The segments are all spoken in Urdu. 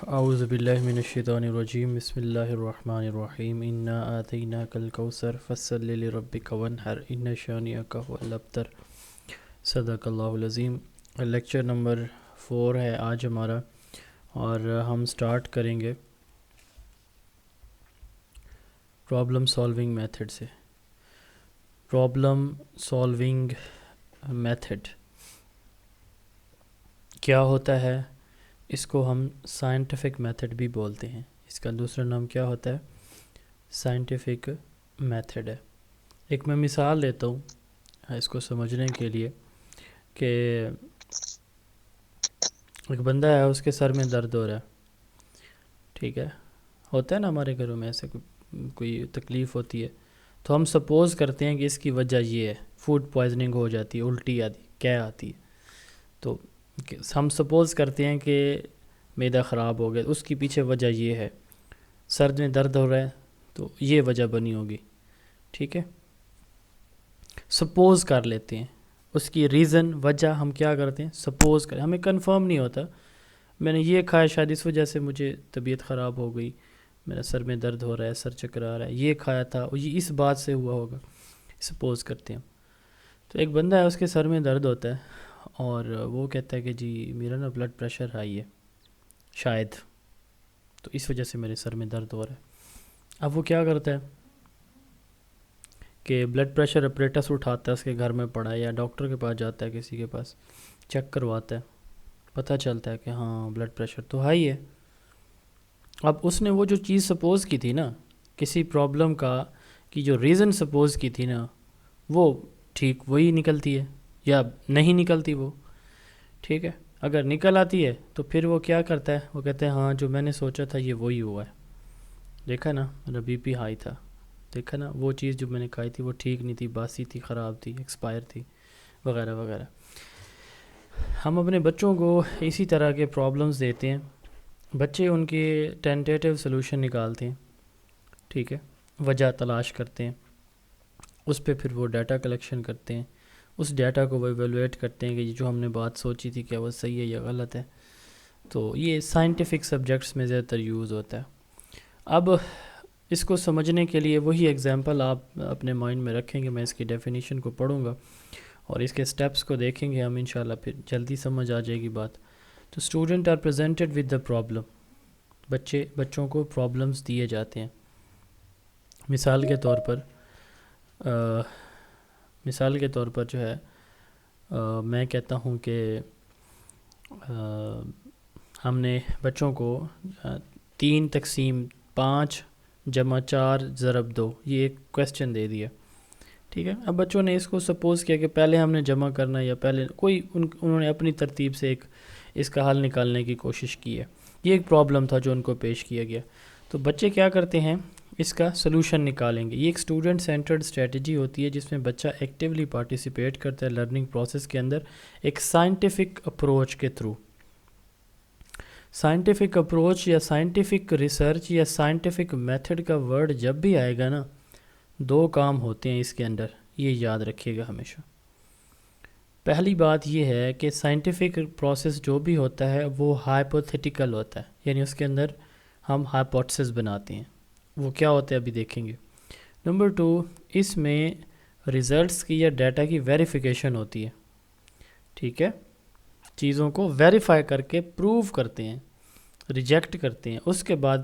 اعوذ باللہ من الشیطان الرجیم بسم اللہ الرحمن الرحیم انا آتیناک الکوثر فصل لربک وانحر ان شانئک هو الابتر صدق اللہ العظیم۔ لیکچر نمبر 4 ہے آج ہمارا، اور ہم سٹارٹ کریں گے پرابلم سالونگ میتھڈ سے۔ پرابلم سالونگ میتھڈ کیا ہوتا ہے؟ اس کو ہم سائنٹیفک میتھڈ بھی بولتے ہیں۔ اس کا دوسرا نام کیا ہوتا ہے؟ سائنٹیفک میتھڈ ہے۔ ایک میں مثال دیتا ہوں اس کو سمجھنے کے لیے کہ ایک بندہ ہے، اس کے سر میں درد ہو رہا ہے، ٹھیک ہے، ہوتا ہے نا ہمارے گھروں میں ایسے کوئی تکلیف ہوتی ہے، تو ہم سپوز کرتے ہیں کہ اس کی وجہ یہ ہے، فوڈ پوائزننگ ہو جاتی ہے، الٹی آتی کیا آتی ہے، تو ہم سپوز کرتے ہیں کہ معدہ خراب ہو گیا، اس کی پیچھے وجہ یہ ہے، سر میں درد ہو رہا ہے تو یہ وجہ بنی ہوگی، ٹھیک ہے، سپوز کر لیتے ہیں اس کی ریزن وجہ، ہم کیا کرتے ہیں سپوز کریں، ہمیں کنفرم نہیں ہوتا، میں نے یہ کھایا شاید اس وجہ سے مجھے طبیعت خراب ہو گئی، میرا سر میں درد ہو رہا ہے، سر چکر آ رہا ہے، یہ کھایا تھا یہ اس بات سے ہوا ہوگا، سپوز کرتے ہیں۔ تو ایک بندہ ہے، اس کے سر میں درد ہوتا ہے اور وہ کہتا ہے کہ جی میرا نا بلڈ پریشر ہائی ہے شاید، تو اس وجہ سے میرے سر میں درد ہو رہا ہے۔ اب وہ کیا کرتا ہے کہ بلڈ پریشر اپریٹس اٹھاتا ہے، اس کے گھر میں پڑا ہے، یا ڈاکٹر کے پاس جاتا ہے، کسی کے پاس چیک کرواتا ہے، پتہ چلتا ہے کہ ہاں بلڈ پریشر تو ہائی ہے۔ اب اس نے وہ جو چیز سپوز کی تھی نا، کسی پرابلم کا کی جو ریزن سپوز کی تھی نا، وہ ٹھیک وہی نکلتی ہے یا نہیں نکلتی وہ، ٹھیک ہے، اگر نکل آتی ہے تو پھر وہ کیا کرتا ہے، وہ کہتے ہیں ہاں جو میں نے سوچا تھا یہ وہی ہوا ہے، دیکھا نا میرا بی پی ہائی تھا، دیکھا نا وہ چیز جو میں نے کھائی تھی وہ ٹھیک نہیں تھی، باسی تھی، خراب تھی، ایکسپائر تھی، وغیرہ وغیرہ۔ ہم اپنے بچوں کو اسی طرح کے پرابلمز دیتے ہیں، بچے ان کے ٹینٹیٹیو سلوشن نکالتے ہیں، ٹھیک ہے، وجہ تلاش کرتے ہیں، اس پہ پھر وہ ڈیٹا کلیکشن کرتے ہیں، اس ڈیٹا کو وہ ایویلویٹ کرتے ہیں کہ یہ جو ہم نے بات سوچی تھی کیا وہ صحیح ہے یا غلط ہے۔ تو یہ سائنٹیفک سبجیکٹس میں زیادہ تر یوز ہوتا ہے۔ اب اس کو سمجھنے کے لیے وہی ایگزامپل آپ اپنے مائنڈ میں رکھیں گے، میں اس کی ڈیفینیشن کو پڑھوں گا اور اس کے سٹیپس کو دیکھیں گے ہم انشاءاللہ، پھر جلدی سمجھ آ جائے گی بات۔ تو student are presented with the problem, بچوں کو پرابلمس دیے جاتے ہیں۔ مثال کے طور پر جو ہے میں کہتا ہوں کہ ہم نے بچوں کو 3/5 + 4 = 2 یہ ایک کویسچن دے دیا، ٹھیک ہے۔ اب بچوں نے اس کو سپوز کیا کہ پہلے ہم نے جمع کرنا، یا پہلے انہوں نے اپنی ترتیب سے اس کا حل نکالنے کی کوشش کی ہے، یہ ایک پرابلم تھا جو ان کو پیش کیا گیا۔ تو بچے کیا کرتے ہیں، اس کا سلوشن نکالیں گے۔ یہ ایک اسٹوڈنٹ سینٹرڈ اسٹریٹجی ہوتی ہے جس میں بچہ ایکٹیولی پارٹیسپیٹ کرتا ہے لرننگ پروسیس کے اندر، ایک سائنٹیفک اپروچ کے تھرو۔ سائنٹیفک اپروچ یا سائنٹیفک ریسرچ یا سائنٹیفک میتھڈ کا ورڈ جب بھی آئے گا نا، 2 کام ہوتے ہیں اس کے اندر، یہ یاد رکھیے گا ہمیشہ۔ پہلی بات یہ ہے کہ سائنٹیفک پروسیس جو بھی ہوتا ہے وہ ہائپوتھیٹیکل ہوتا ہے، یعنی اس کے اندر ہم ہائپوتھیسس بناتے ہیں، وہ کیا ہوتا ہے ابھی دیکھیں گے۔ نمبر 2، اس میں ریزلٹس کی یا ڈیٹا کی ویریفیکیشن ہوتی ہے، ٹھیک ہے، چیزوں کو ویریفائی کر کے پروو کرتے ہیں، ریجیکٹ کرتے ہیں، اس کے بعد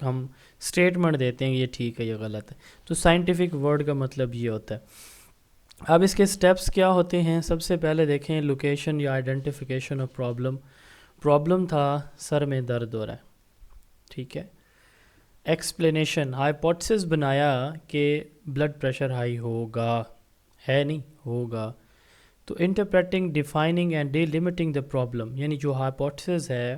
ہم سٹیٹمنٹ دیتے ہیں کہ یہ ٹھیک ہے یا غلط ہے۔ تو سائنٹیفک ورڈ کا مطلب یہ ہوتا ہے۔ اب اس کے سٹیپس کیا ہوتے ہیں؟ سب سے پہلے دیکھیں لوکیشن یا آئیڈینٹیفیکیشن آف پرابلم تھا سر میں درد ہو رہا ہے، ٹھیک ہے۔ ایکسپلینیشن، ہائپوتھیسس بنایا کہ بلڈ پریشر ہائی ہوگا، ہے نہیں ہوگا، تو interpreting, defining and D limiting the problem, یعنی جو ہائپوتھیسس ہے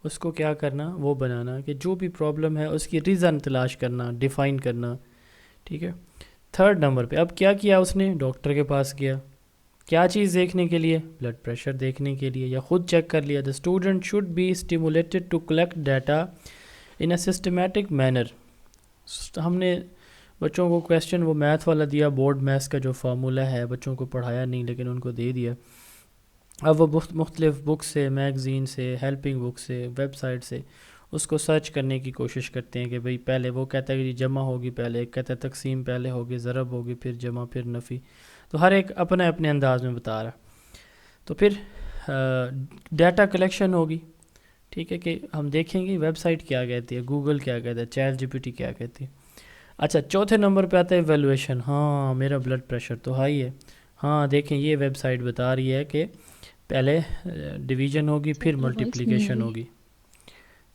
اس کو کیا کرنا، وہ بنانا کہ جو بھی پرابلم ہے اس کی ریزن تلاش کرنا، ڈیفائن کرنا، ٹھیک ہے۔ 3rd نمبر پہ اب کیا کیا اس نے، ڈاکٹر کے پاس گیا، کیا چیز دیکھنے کے لیے، بلڈ پریشر دیکھنے کے لیے، یا خود چیک کر لیا۔ The student should be stimulated to collect data in a systematic manner. ہم نے بچوں کو کویسچن وہ میتھ والا دیا، بورڈ میتھس کا جو فارمولہ ہے، بچوں کو پڑھایا نہیں لیکن ان کو دے دیا۔ اب وہ مختلف بک سے، میگزین سے، ہیلپنگ بک سے، ویب سائٹ سے اس کو سرچ کرنے کی کوشش کرتے ہیں کہ بھئی پہلے وہ کہتا ہے کہ جمع ہوگی، پہلے ایک کہتا ہے تقسیم پہلے ہوگی، ضرب ہوگی، پھر جمع، پھر نفی. تو ہر ایک اپنے اپنے انداز میں بتا رہا. تو پھر ڈیٹا کلیکشن ہوگی. ٹھیک ہے کہ ہم دیکھیں گے ویب سائٹ کیا کہتی ہے، گوگل کیا کہتا ہے، چیٹ جی پی ٹی کیا کہتی ہے. اچھا چوتھے نمبر پہ آتا ہے ایویلویشن. ہاں میرا بلڈ پریشر تو ہائی ہے. ہاں دیکھیں یہ ویب سائٹ بتا رہی ہے کہ پہلے ڈویژن ہوگی پھر ملٹیپلیکیشن ہوگی.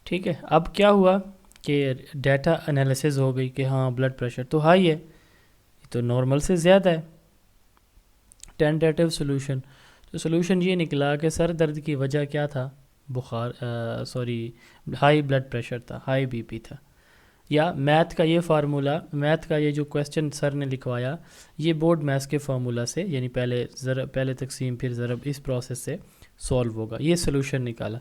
ٹھیک ہے. اب کیا ہوا کہ ڈیٹا انالیسز ہو گئی کہ ہاں بلڈ پریشر تو ہائی ہے، یہ تو نارمل سے زیادہ ہے. ٹینٹیٹیو سولوشن، تو سولوشن یہ نکلا کہ سر درد کی وجہ کیا تھا، بخار ہائی بلڈ پریشر تھا، ہائی بی پی تھا. یا میتھ کا یہ فارمولا، میتھ کا یہ جو کویسچن سر نے لکھوایا یہ بورڈ میتھس کے فارمولا سے، یعنی پہلے تقسیم پھر ضرب، اس پروسیس سے سولو ہوگا. یہ سولوشن نکالا.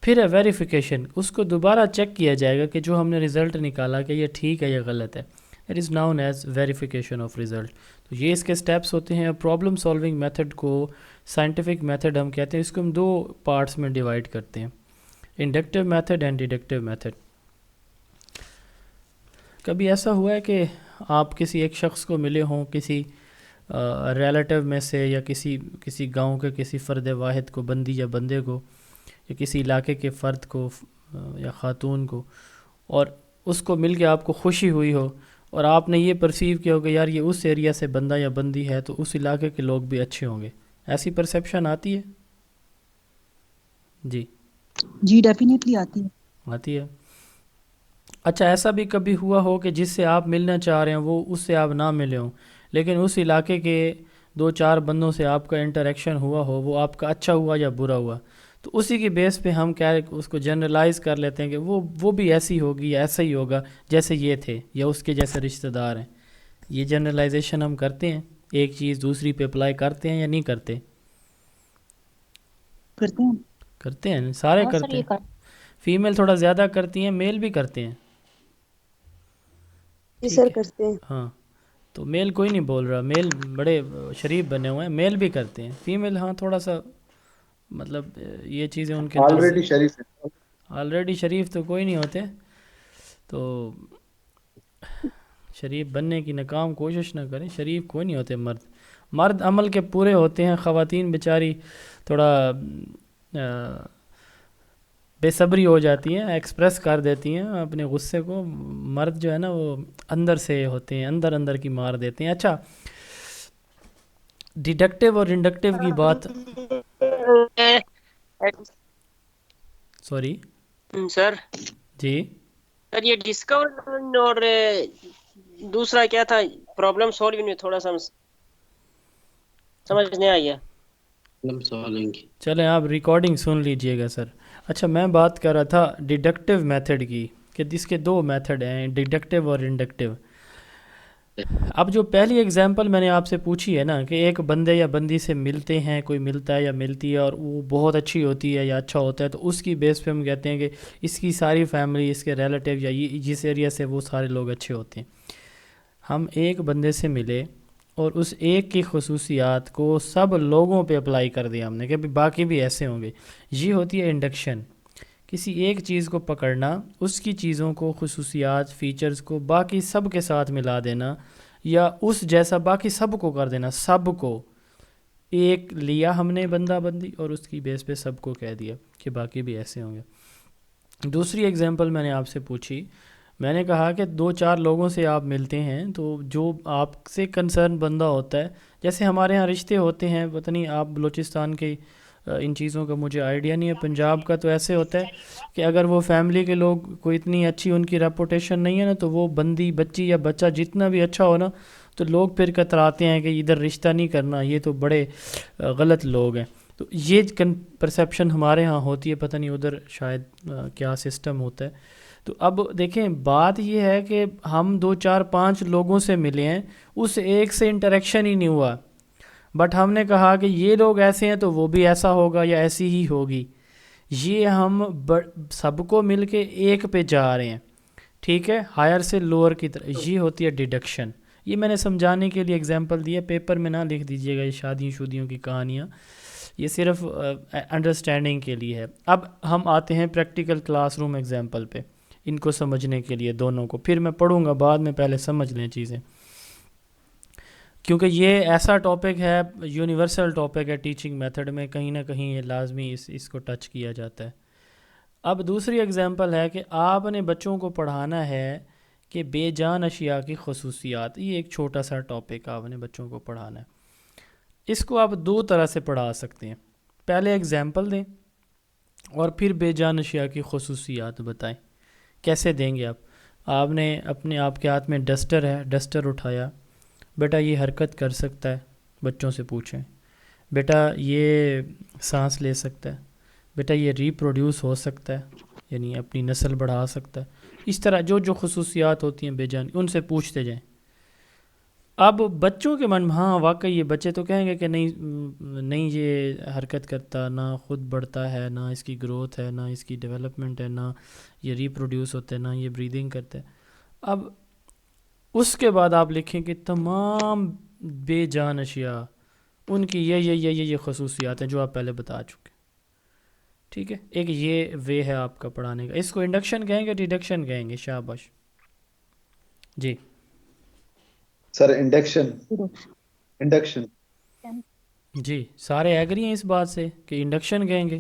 پھر ہے ویریفیکیشن، اس کو دوبارہ چیک کیا جائے گا کہ جو ہم نے رزلٹ نکالا کہ یہ ٹھیک ہے یا غلط ہے. It is known as verification of result. تو یہ اس کے سٹیپس ہوتے ہیں. پرابلم سالونگ میتھڈ کو سائنٹیفک میتھڈ ہم کہتے ہیں. اس کو ہم دو پارٹس میں ڈیوائڈ کرتے ہیں، inductive method and deductive method. کبھی ایسا ہوا ہے کہ آپ کسی ایک شخص کو ملے ہوں، کسی ریلیٹیو میں سے، یا کسی گاؤں کے کسی فرد واحد کو، بندی یا بندے کو، یا کسی علاقے کے فرد کو یا خاتون کو، اور اس کو مل کے آپ کو خوشی ہوئی ہو اور آپ نے یہ پرسیو کیا ہو کہ یار یہ اس ایریا سے بندہ یا بندی ہے تو اس علاقے کے لوگ بھی اچھے ہوں گے، ایسی پرسیپشن آتی ہے؟ جی ڈیفینیٹلی آتی ہے. اچھا ایسا بھی کبھی ہوا ہو کہ جس سے آپ ملنا چاہ رہے ہیں وہ اس سے آپ نہ ملے ہوں، لیکن اس علاقے کے 2-4 بندوں سے آپ کا انٹریکشن ہوا ہو، وہ آپ کا اچھا ہوا یا برا ہوا، تو اسی کی بیس پہ ہم کیا اس کو جنرلائز کر لیتے ہیں کہ وہ بھی ایسی ہوگی یا ایسا ہی ہوگا جیسے یہ تھے یا اس کے جیسے رشتہ دار ہیں. یہ جنرلائزیشن ہم کرتے ہیں، ایک چیز دوسری پہ اپلائی کرتے ہیں یا نہیں کرتے؟ کرتے ہیں، سارے کرتے ہیں. فیمیل تھوڑا زیادہ کرتی ہیں، میل بھی کرتے ہیں. ٹھیک ہے ہاں. تو میل کوئی نہیں بول رہا، میل بڑے شریف بنے ہوئے ہیں، میل بھی کرتے ہیں. فیمیل ہاں تھوڑا سا مطلب یہ چیزیں ان کے اندر آلریڈی شریف تو کوئی نہیں ہوتے، تو شریف بننے کی ناکام کوشش نہ کریں. شریف کوئی نہیں ہوتے مرد عمل کے پورے ہوتے ہیں. خواتین بیچاری تھوڑا بے صبری ہو جاتی ہیں، ایکسپریس کر دیتی ہیں اپنے غصے کو. مرد جو ہے نا وہ اندر سے ہوتے ہیں، اندر کی مار دیتے ہیں. اچھا ڈیڈکٹیو اور انڈکٹیو کی بات، سوری سر جی سر یہ ڈسکور اور دوسرا کیا تھا پرابلم سالونگ میں تھوڑا سا سمجھ نہیں آئی. چلیں آپ ریکارڈنگ سن لیجئے گا سر. اچھا میں بات کر رہا تھا ڈیڈکٹیو میتھڈ کی، کہ جس کے 2 میتھڈ ہیں، ڈیڈکٹیو اور انڈکٹیو. اب جو پہلی ایگزامپل میں نے آپ سے پوچھی ہے نا کہ ایک بندے یا بندی سے ملتے ہیں، کوئی ملتا ہے یا ملتی ہے اور وہ بہت اچھی ہوتی ہے یا اچھا ہوتا ہے، تو اس کی بیس پہ ہم کہتے ہیں کہ اس کی ساری فیملی، اس کے ریلیٹیو یا جس ایریا سے وہ سارے لوگ اچھے ہوتے ہیں. ہم ایک بندے سے ملے اور اس ایک کی خصوصیات کو سب لوگوں پہ اپلائی کر دیا ہم نے کہ باقی بھی ایسے ہوں گے. یہ ہوتی ہے انڈکشن. کسی ایک چیز کو پکڑنا، اس کی چیزوں کو، خصوصیات، فیچرز کو باقی سب کے ساتھ ملا دینا، یا اس جیسا باقی سب کو کر دینا. سب کو ایک لیا ہم نے بندہ بندی اور اس کی بیس پہ سب کو کہہ دیا کہ باقی بھی ایسے ہوں گے. دوسری ایگزامپل میں نے آپ سے پوچھی، میں نے کہا کہ 2-4 لوگوں سے آپ ملتے ہیں تو جو آپ سے کنسرن بندہ ہوتا ہے، جیسے ہمارے ہاں رشتے ہوتے ہیں، پتہ نہیں آپ بلوچستان کے ان چیزوں کا مجھے آئیڈیا نہیں ہے، پنجاب کا تو ایسے ہوتا ہے کہ اگر وہ فیملی کے لوگ کوئی اتنی اچھی ان کی ریپوٹیشن نہیں ہے نا، تو وہ بندی، بچی یا بچہ جتنا بھی اچھا ہو نا، تو لوگ پھر کتراتے ہیں کہ ادھر رشتہ نہیں کرنا، یہ تو بڑے غلط لوگ ہیں. تو یہ پرسیپشن ہمارے ہاں ہوتی ہے، پتہ نہیں ادھر شاید کیا سسٹم ہوتا ہے. تو اب دیکھیں بات یہ ہے کہ ہم 2-4-5 لوگوں سے ملے ہیں، اس ایک سے انٹریکشن ہی نہیں ہوا، بٹ ہم نے کہا کہ یہ لوگ ایسے ہیں تو وہ بھی ایسا ہوگا یا ایسی ہی ہوگی. یہ ہم سب کو مل کے ایک پہ جا رہے ہیں. ٹھیک ہے، ہائر سے لوور کی طرح. یہ ہوتی ہے ڈیڈکشن. یہ میں نے سمجھانے کے لیے اگزامپل دی ہے، پیپر میں نہ لکھ دیجیے گا یہ شادیوں کی کہانیاں. یہ صرف انڈرسٹینڈنگ کے لیے ہے. اب ہم آتے ہیں پریکٹیکل کلاس روم ایگزامپل پہ ان کو سمجھنے کے لیے دونوں کو. پھر میں پڑھوں گا بعد میں، پہلے سمجھ لیں چیزیں، کیونکہ یہ ایسا ٹاپک ہے، یونیورسل ٹاپک ہے ٹیچنگ میتھڈ میں، کہیں نہ کہیں یہ لازمی اس کو ٹچ کیا جاتا ہے. اب دوسری اگزامپل ہے کہ آپ نے بچوں کو پڑھانا ہے کہ بے جان اشیاء کی خصوصیات. یہ ایک چھوٹا سا ٹاپک آپ نے بچوں کو پڑھانا ہے. اس کو آپ دو طرح سے پڑھا سکتے ہیں. پہلے اگزامپل دیں اور پھر بے جان اشیاء کی خصوصیات بتائیں. کیسے دیں گے آپ نے آپ کے ہاتھ میں ڈسٹر ہے، ڈسٹر اٹھایا، بیٹا یہ حرکت کر سکتا ہے، بچوں سے پوچھیں. بیٹا یہ سانس لے سکتا ہے، بیٹا یہ ریپروڈیوس ہو سکتا ہے، یعنی اپنی نسل بڑھا سکتا ہے. اس طرح جو خصوصیات ہوتی ہیں بے جان، ان سے پوچھتے جائیں. اب بچوں کے من میں ہاں واقعی یہ بچے تو کہیں گے کہ نہیں یہ حرکت کرتا، نہ خود بڑھتا ہے، نہ اس کی گروتھ ہے، نہ اس کی ڈیولپمنٹ ہے، نہ یہ ریپروڈیوس ہوتا ہے، نہ یہ بریدنگ کرتا ہے. اب اس کے بعد آپ لکھیں کہ تمام بے جان اشیاء ان کی یہ خصوصیات ہیں جو آپ پہلے بتا چکے. ٹھیک ہے، ایک یہ وے ہے آپ کا پڑھانے کا. اس کو انڈکشن کہیں گے، ڈیڈکشن کہیں گے؟ شاباش. جی سر انڈکشن. جی سارے ایگری ہیں اس بات سے کہ انڈکشن کہیں گے؟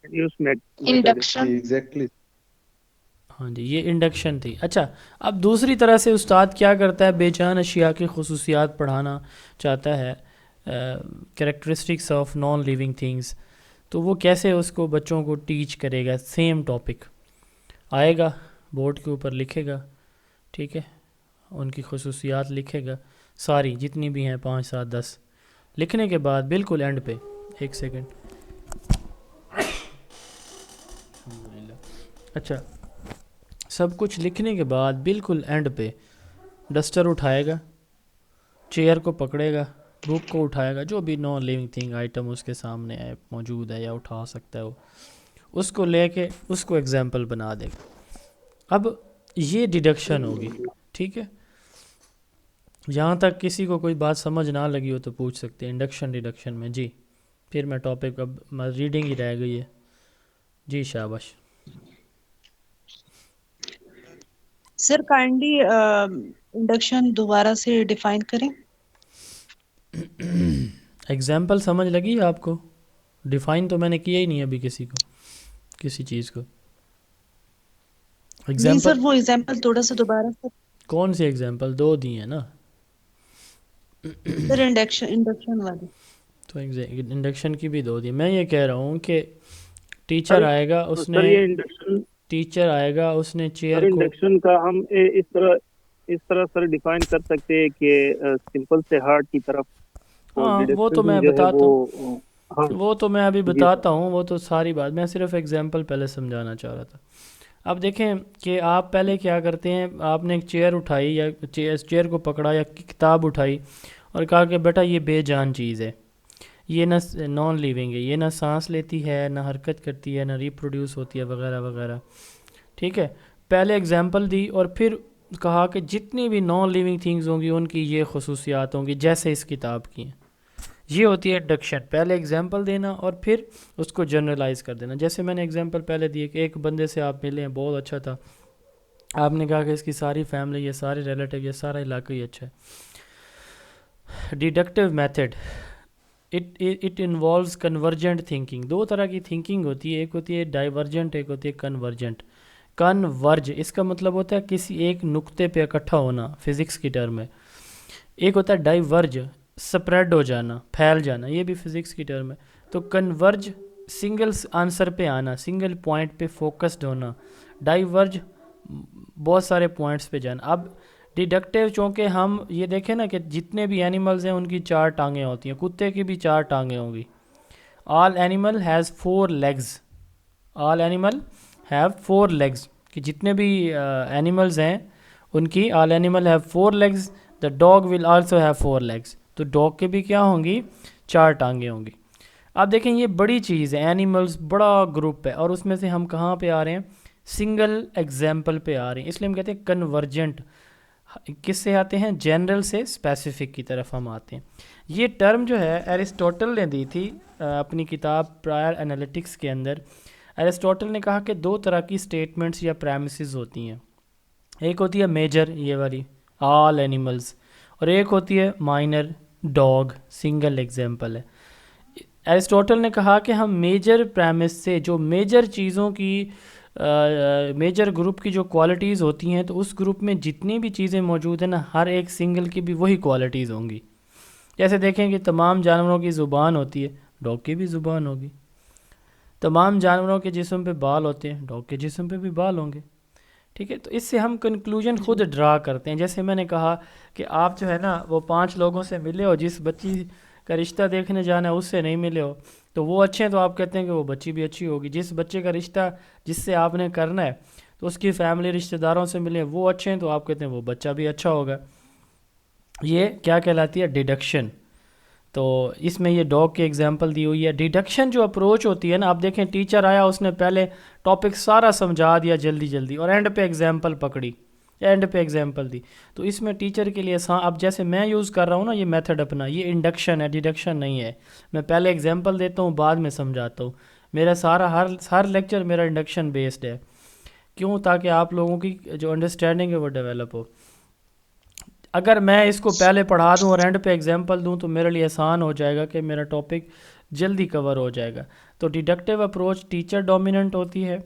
Induction. ایگزیکٹلی. ہاں جی یہ انڈکشن تھی. اچھا اب دوسری طرح سے استاد کیا کرتا ہے، بے جان اشیاء کی خصوصیات پڑھانا چاہتا ہے، characteristics of non living things. تو وہ کیسے اس کو بچوں کو ٹیچ کرے گا؟ سیم ٹاپک آئے گا، بورڈ کے اوپر لکھے گا، ٹھیک ہے، ان کی خصوصیات لکھے گا ساری جتنی بھی ہیں 5 7 10. لکھنے کے بعد بالکل اینڈ پہ، ایک سیکنڈ، اچھا سب کچھ لکھنے کے بعد بالکل اینڈ پہ ڈسٹر اٹھائے گا، چیئر کو پکڑے گا، بک کو اٹھائے گا، جو بھی نان لیونگ تھنگ آئٹم اس کے سامنے ہے موجود ہے یا اٹھا سکتا ہے وہ، اس کو لے کے اس کو ایگزامپل بنا دے گا. اب یہ ڈیڈکشن ہوگی. ٹھیک ہے، جہاں تک کسی کو کوئی بات سمجھ نہ لگی ہو تو پوچھ سکتے ہیں انڈکشن ڈیڈکشن میں. جی پھر میں ٹاپک اب ریڈنگ ہی رہ گئی ہے. جی شاباش. Sir, kindly induction دوبارہ سے define کریں. ایگزامپل سمجھ لگی آپ کو؟ ڈیفائن تو میں نے کیا ہی نہیں ابھی کسی چیز کو. نہیں سر، وہ ایگزامپل تھوڑا سا دوبارہ سے. کون سی ایگزامپل؟ 2 دی ہیں نا سر انڈکشن والی. تو انڈکشن کی بھی 2 دی. میں یہ کہہ رہا ہوں کہ ٹیچر آئے گا، اس نے چیئر کو. انڈکشن کا ہم اس طرح سر ڈیفائن کر سکتے ہیں کہ سمپل سے ہارڈ کی طرف. ہاں وہ تو میں بتاتا ہوں، وہ تو میں ابھی بتاتا ہوں، وہ تو ساری بات میں صرف ایگزامپل پہلے سمجھانا چاہ رہا تھا. اب دیکھیں کہ آپ پہلے کیا کرتے ہیں، آپ نے ایک چیئر اٹھائی یا چیئر کو پکڑا یا کتاب اٹھائی اور کہا کہ بیٹا یہ بے جان چیز ہے، یہ نہ نان لیونگ ہے، یہ نہ سانس لیتی ہے، نہ حرکت کرتی ہے، نہ ریپروڈیوس ہوتی ہے، وغیرہ وغیرہ. ٹھیک ہے، پہلے ایگزامپل دی اور پھر کہا کہ جتنی بھی نان لیونگ تھنگز ہوں گی ان کی یہ خصوصیات ہوں گی جیسے اس کتاب کی ہیں. یہ ہوتی ہے انڈکشن. پہلے ایگزامپل دینا اور پھر اس کو جنرلائز کر دینا. جیسے میں نے ایگزامپل پہلے دی کہ ایک بندے سے آپ ملے ہیں، بہت اچھا تھا، آپ نے کہا کہ اس کی ساری فیملی، یہ سارے ریلیٹیو، یہ سارا علاقہ ہی اچھا ہے. Deductive method it involves convergent thinking. 2 طرح کی تھنکنگ ہوتی ہے، ایک ہوتی ہے ڈائیورجنٹ، ایک ہوتی ہے کنورجنٹ. کنورج اس کا مطلب ہوتا ہے کسی ایک نقطے پہ اکٹھا ہونا فزکس کی ٹرم میں. ایک ہوتا ہے ڈائیورج، سپریڈ ہو جانا، پھیل جانا، یہ بھی فزکس کی ٹرم ہے. تو کنورج سنگل آنسر پہ آنا، سنگل پوائنٹ پہ فوکسڈ ہونا. ڈائیورج بہت سارے پوائنٹس پہ جانا. اب ڈیڈکٹیو چونکہ ہم یہ دیکھیں نا کہ جتنے بھی اینیملز ہیں ان کی 4 ٹانگیں ہوتی ہیں، کتے کی بھی 4 ٹانگیں ہوں گی. All animal has 4 legs, all animal have 4 legs, کہ جتنے بھی اینیملز ہیں ان کی all animal have 4 legs. The dog will also have 4 legs. تو ڈاگ کے بھی کیا ہوں گی؟ 4 ٹانگیں ہوں گی. آپ دیکھیں یہ بڑی چیز ہے، اینیملز بڑا گروپ ہے، اور اس میں سے ہم کہاں پہ آ رہے ہیں؟ سنگل ایگزامپل پہ آ رہے ہیں. اس لیے ہم کہتے ہیں کنورجنٹ. کس سے آتے ہیں؟ جنرل سے اسپیسیفک کی طرف ہم آتے ہیں. یہ ٹرم جو ہے ایرسٹوٹل نے دی تھی اپنی کتاب پرائر انالیٹکس کے اندر. ایرسٹوٹل نے کہا کہ دو طرح کی اسٹیٹمنٹس یا پریمسز ہوتی ہیں. ایک ہوتی ہے میجر، یہ والی آل اینیملز، اور ایک ہوتی ہے مائنر ڈاگ، سنگل ایگزامپل ہے. ایرسٹوٹل نے کہا کہ ہم میجر پریمس سے جو میجر چیزوں کی میجر گروپ کی جو کوالٹیز ہوتی ہیں تو اس گروپ میں جتنی بھی چیزیں موجود ہیں نا ہر ایک سنگل کی بھی وہی کوالٹیز ہوں گی. جیسے دیکھیں کہ تمام جانوروں کی زبان ہوتی ہے، ڈاگ کی بھی زبان ہوگی. تمام جانوروں کے جسم پہ بال ہوتے ہیں، ڈاگ کے جسم پہ بھی بال ہوں گے. ٹھیک ہے، تو اس سے ہم کنکلوژن خود ڈرا کرتے ہیں. جیسے میں نے کہا کہ آپ جو ہے نا وہ 5 لوگوں سے ملے ہو، جس بچی کا رشتہ دیکھنے جانا ہے اس سے نہیں ملے ہو تو وہ اچھے ہیں تو آپ کہتے ہیں کہ وہ بچی بھی اچھی ہوگی. جس بچے کا رشتہ جس سے آپ نے کرنا ہے تو اس کی فیملی رشتہ داروں سے ملے وہ اچھے ہیں تو آپ کہتے ہیں وہ بچہ بھی اچھا ہوگا. یہ کیا کہلاتی ہے؟ ڈیڈکشن. تو اس میں یہ ڈاگ کی ایگزامپل دی ہوئی ہے. ڈیڈکشن جو اپروچ ہوتی ہے نا، آپ دیکھیں ٹیچر آیا، اس نے پہلے ٹاپک سارا سمجھا دیا جلدی جلدی اور اینڈ پہ ایگزامپل پکڑی، اینڈ پہ ایگزامپل دی. تو اس میں ٹیچر کے لیے اب جیسے میں یوز کر رہا ہوں نا یہ میتھڈ اپنا، یہ انڈکشن ہے، ڈیڈکشن نہیں ہے. میں پہلے ایگزامپل دیتا ہوں، بعد میں سمجھاتا ہوں. میرا سارا ہر لیکچر میرا انڈکشن بیسڈ ہے. کیوں؟ تاکہ آپ لوگوں کی جو انڈرسٹینڈنگ ہے وہ ڈیولپ ہو. اگر میں اس کو پہلے پڑھا دوں اور اینڈ پہ ایگزامپل دوں تو میرے لیے آسان ہو جائے گا کہ میرا ٹاپک جلدی کور ہو جائے گا. تو ڈیڈکٹیو اپروچ ٹیچر ڈومیننٹ ہوتی ہے.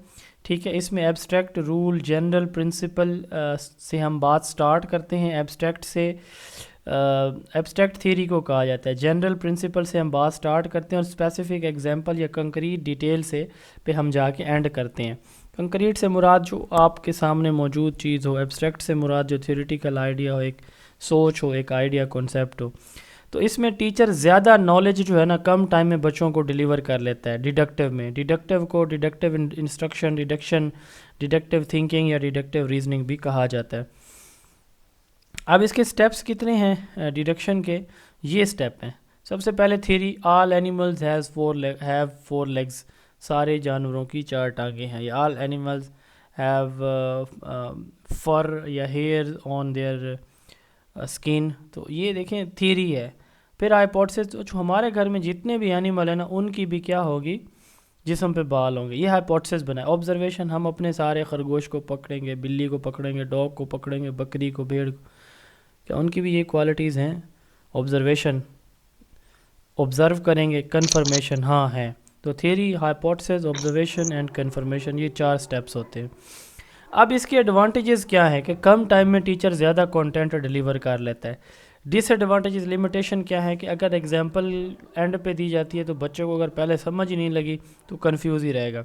ٹھیک ہے، اس میں ایبسٹریکٹ رول، جنرل پرنسپل سے ہم بات سٹارٹ کرتے ہیں. ایبسٹریکٹ سے ایبسٹریکٹ تھیوری کو کہا جاتا ہے. جنرل پرنسپل سے ہم بات سٹارٹ کرتے ہیں اور اسپیسیفک ایگزامپل یا کنکریٹ ڈیٹیل سے پہ ہم جا کے اینڈ کرتے ہیں. کنکریٹ سے مراد جو آپ کے سامنے موجود چیز ہو، ایبسٹریکٹ سے مراد جو تھیوریٹیکل آئیڈیا ہو، ایک سوچ ہو، ایک آئیڈیا کنسیپٹ ہو. تو اس میں ٹیچر زیادہ نالج جو ہے نا کم ٹائم میں بچوں کو ڈیلیور کر لیتا ہے. ڈیڈکٹیو میں ڈیڈکٹیو کو ڈیڈکٹیو انسٹرکشن، ڈیڈکٹیو تھنکنگ یا ڈیڈکٹیو ریزننگ بھی کہا جاتا ہے. اب اس کے سٹیپس کتنے ہیں ڈیڈکشن کے؟ یہ سٹیپ ہیں. سب سے پہلے theory, all animals have 4 legs, سارے جانوروں کی 4 ٹانگیں ہیں. یا آل اینیملز ہیو فر یا ہیئر آن دیئر اسکن. تو یہ دیکھیں تھیوری ہے. پھر ہائپوتھیسس، جو ہمارے گھر میں جتنے بھی اینیمل ہیں نا ان کی بھی کیا ہوگی؟ جسم پہ بال ہوں گے. یہ ہائپوتھیسس بنا ہے. آبزرویشن، ہم اپنے سارے خرگوش کو پکڑیں گے، بلی کو پکڑیں گے، ڈاگ کو پکڑیں گے، بکری کو، بھیڑ کو، کیا ان کی بھی یہ کوالٹیز ہیں؟ آبزرویشن، آبزرو کریں گے. کنفرمیشن، ہاں ہے. تو theory, hypothesis, observation and confirmation, یہ 4 سٹیپس ہوتے ہیں. اب اس کے ایڈوانٹیجز کیا ہے کہ کم ٹائم میں ٹیچر زیادہ کانٹینٹ ڈیلیور کر لیتا ہے. ڈس ایڈوانٹیجز، لمیٹیشن کیا ہے کہ اگر ایگزامپل اینڈ پہ دی جاتی ہے تو بچے کو اگر پہلے سمجھ ہی نہیں لگی تو کنفیوز ہی رہے گا.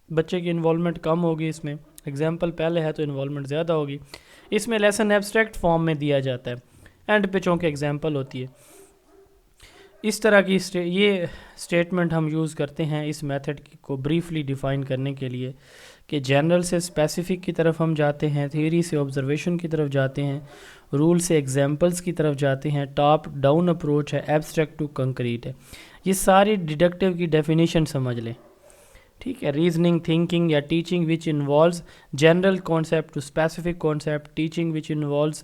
بچے کی انوالومنٹ کم ہوگی. اس میں ایگزامپل پہلے ہے تو انوالومنٹ زیادہ ہوگی. اس میں لیسن ایبسٹریکٹ فارم میں دیا جاتا ہے، اینڈ پہ چونکہ ایگزامپل ہوتی ہے. اس طرح کی یہ اسٹیٹمنٹ ہم یوز کرتے ہیں اس میتھڈ کو بریفلی ڈیفائن کرنے کے لیے کہ جنرل سے اسپیسیفک کی طرف ہم جاتے ہیں، تھیوری سے آبزرویشن کی طرف جاتے ہیں، رول سے ایگزامپلس کی طرف جاتے ہیں، ٹاپ ڈاؤن اپروچ ہے، ایبسٹریکٹ ٹو کنکریٹ ہے. یہ ساری ڈیڈکٹیو کی ڈیفینیشن سمجھ لیں. ٹھیک ہے، ریزننگ، تھنکنگ یا teaching which involves general concept to specific concept, teaching which involves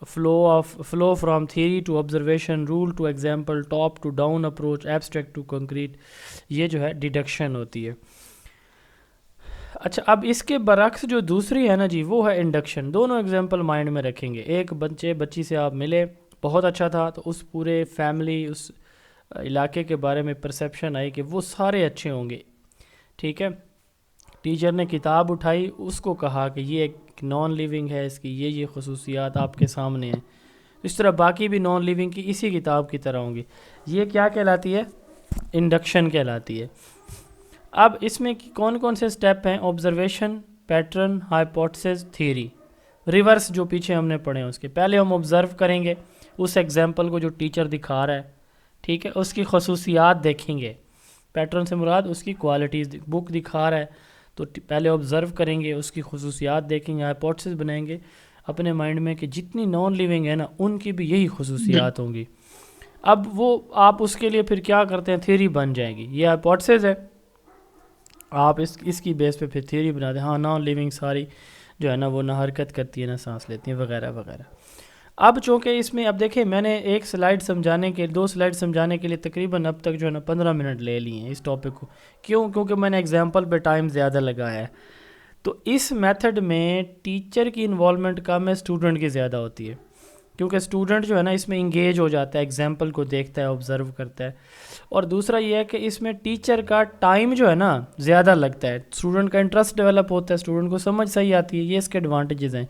flow from theory to observation, rule to example, top to down approach, abstract to concrete. یہ جو ہے ڈیڈکشن ہوتی ہے. اچھا، اب اس کے برعکس جو دوسری ہے نا جی وہ ہے انڈکشن. دونوں ایگزامپل مائنڈ میں رکھیں گے. ایک بچی سے آپ ملے، بہت اچھا تھا، تو اس پورے فیملی، اس علاقے کے بارے میں پرسیپشن آئی کہ وہ سارے اچھے ہوں گے. ٹھیک ہے، ٹیچر نے کتاب اٹھائی، اس کو کہا کہ یہ ایک نان لیونگ ہے، اس کی یہ خصوصیات آپ کے سامنے ہیں. اس طرح باقی بھی نان لیونگ کی اسی کتاب کی طرح ہوں گی. یہ کیا کہلاتی ہے؟ انڈکشن کہلاتی ہے. اب اس میں کون کون سے سٹیپ ہیں؟ Observation, pattern, hypothesis, theory. Reverse جو پیچھے ہم نے پڑھے ہیں اس کے پہلے ہم آبزرو کریں گے اس ایگزامپل کو جو ٹیچر دکھا رہا ہے. ٹھیک ہے، اس کی خصوصیات دیکھیں گے. پیٹرن سے مراد اس کی کوالٹیز، بک دکھا رہا ہے تو پہلے آبزرو کریں گے، اس کی خصوصیات دیکھیں گے، ہائپوتھیسس بنائیں گے اپنے مائنڈ میں کہ جتنی نان لیونگ ہے نا ان کی بھی یہی خصوصیات ہوں گی. اب وہ آپ اس کے لیے پھر کیا کرتے ہیں؟ تھیوری بن جائے گی. یہ ہائپوتھیسس ہے، آپ اس کی بیس پہ پھر تھیوری بنا دیں. ہاں، نان لیونگ ساری جو ہے نا وہ نہ حرکت کرتی ہے نہ سانس لیتی ہیں وغیرہ وغیرہ. اب چونکہ اس میں اب دیکھیں میں نے ایک سلائیڈ سمجھانے کے 2 سلائیڈ سمجھانے کے لیے تقریباً اب تک جو ہے نا 15 منٹ لے لیے ہیں اس ٹاپک کو. کیونکہ میں نے ایگزامپل پہ ٹائم زیادہ لگایا ہے. تو اس میتھڈ میں ٹیچر کی انوالومنٹ کم ہے، اسٹوڈنٹ کی زیادہ ہوتی ہے، کیونکہ اسٹوڈنٹ جو ہے نا اس میں انگیج ہو جاتا ہے، ایگزامپل کو دیکھتا ہے، آبزرو کرتا ہے. اور دوسرا یہ ہے کہ اس میں ٹیچر کا ٹائم جو ہے نا زیادہ لگتا ہے، اسٹوڈنٹ کا انٹرسٹ ڈیولپ ہوتا ہے، اسٹوڈنٹ کو سمجھ صحیح آتی ہے. یہ اس کے ایڈوانٹیجز ہیں.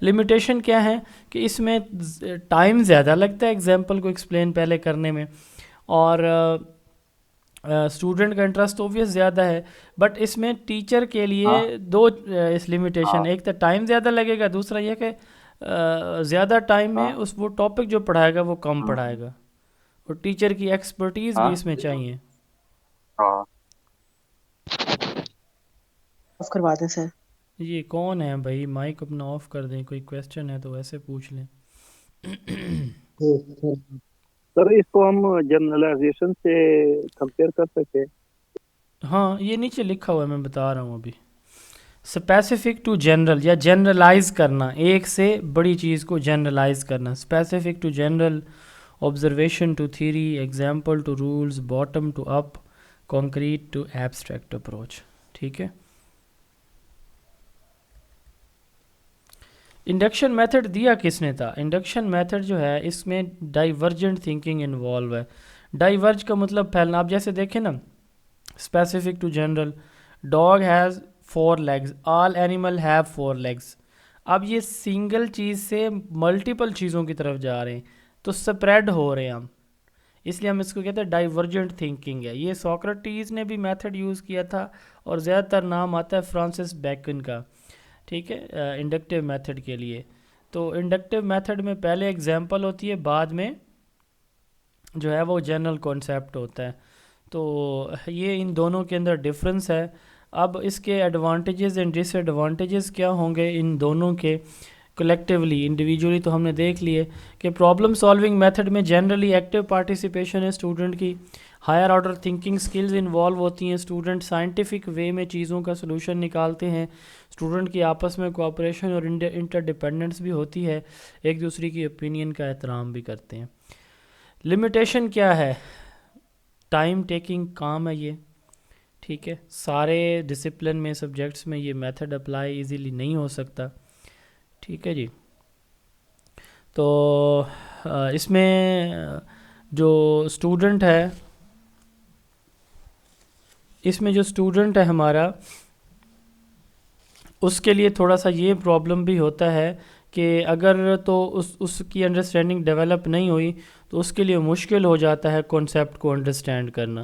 لمیٹیشن کیا ہے کہ اس میں ٹائم زیادہ لگتا ہے ایگزامپل کو ایکسپلین پہلے کرنے میں، اور اسٹوڈنٹ کا انٹرسٹ اوبویس زیادہ ہے. بٹ اس میں ٹیچر کے لیے 2 اس لمیٹیشن، ایک تو ٹائم زیادہ لگے گا، دوسرا یہ کہ زیادہ ٹائم میں اس وہ ٹاپک جو پڑھائے گا وہ کم پڑھائے گا، اور ٹیچر کی ایکسپرٹیز بھی اس میں چاہیے. آف کروا دیں سر. یہ کون ہے بھائی؟ مائک اپنا آف کر دیں. کوئی کویسچن ہے تو ویسے پوچھ لیں. سر اس کو ہم جنرلائزیشن سے کمپیئر کر سکتے ہیں. ہاں یہ نیچے لکھا ہوا ہے، میں بتا رہا ہوں ابھی. اسپیسیفک ٹو جنرل یا جنرلائز کرنا، ایک سے بڑی چیز کو جنرلائز کرنا. Specific to general, observation to theory, example to rules, bottom to up, concrete to abstract approach. ٹھیک ہے. انڈکشن میتھڈ دیا کس نے تھا؟ انڈکشن میتھڈ جو ہے اس میں ڈائیورجنٹ تھنکنگ انوالو ہے. ڈائیورج کا مطلب پھیلنا. آپ جیسے دیکھیں نا، specific to general, dog has 4 legs، all animal have 4 legs. اب یہ سنگل چیز سے ملٹیپل چیزوں کی طرف جا رہے ہیں تو سپریڈ ہو رہے ہیں ہم، اس لیے ہم اس کو کہتے ہیں ڈائیورجنٹ تھنکنگ ہے. یہ سوکریٹیز نے بھی میتھڈ یوز کیا تھا، اور زیادہ تر نام آتا ہے فرانسس بیکن کا. ٹھیک ہے، انڈکٹیو میتھڈ کے لیے. تو انڈکٹیو میتھڈ میں پہلے ایگزامپل ہوتی ہے، بعد میں جو ہے وہ جنرل کانسیپٹ ہوتا ہے. تو یہ ان دونوں کے اندر ڈفرنس ہے. اب اس کے ایڈوانٹیجز اینڈ ڈس ایڈوانٹیجز کیا ہوں گے ان دونوں کے کلیکٹیولی. انڈیویجولی تو ہم نے دیکھ لیے کہ پرابلم سالونگ میتھڈ میں جنرلی ایکٹیو پارٹیسپیشن ہے اسٹوڈنٹ کی، higher order thinking skills involve ہوتی ہیں، اسٹوڈنٹ سائنٹیفک وے میں چیزوں کا سلوشن نکالتے ہیں، اسٹوڈنٹ کی آپس میں کوآپریشن اور انٹر ڈیپینڈنس بھی ہوتی ہے، ایک دوسرے کی اوپینین کا احترام بھی کرتے ہیں. لمیٹیشن کیا ہے؟ ٹائم ٹیکنگ کام ہے یہ. ٹھیک ہے، سارے ڈسپلن میں سبجیکٹس میں یہ میتھڈ اپلائی ایزیلی نہیں ہو سکتا. ٹھیک ہے جی. تو اس میں جو اسٹوڈنٹ ہے، اس میں جو اسٹوڈنٹ ہے ہمارا، اس کے لیے تھوڑا سا یہ پرابلم بھی ہوتا ہے کہ اگر تو اس کی انڈرسٹینڈنگ ڈیولپ نہیں ہوئی تو اس کے لیے مشکل ہو جاتا ہے کانسیپٹ کو انڈرسٹینڈ کرنا.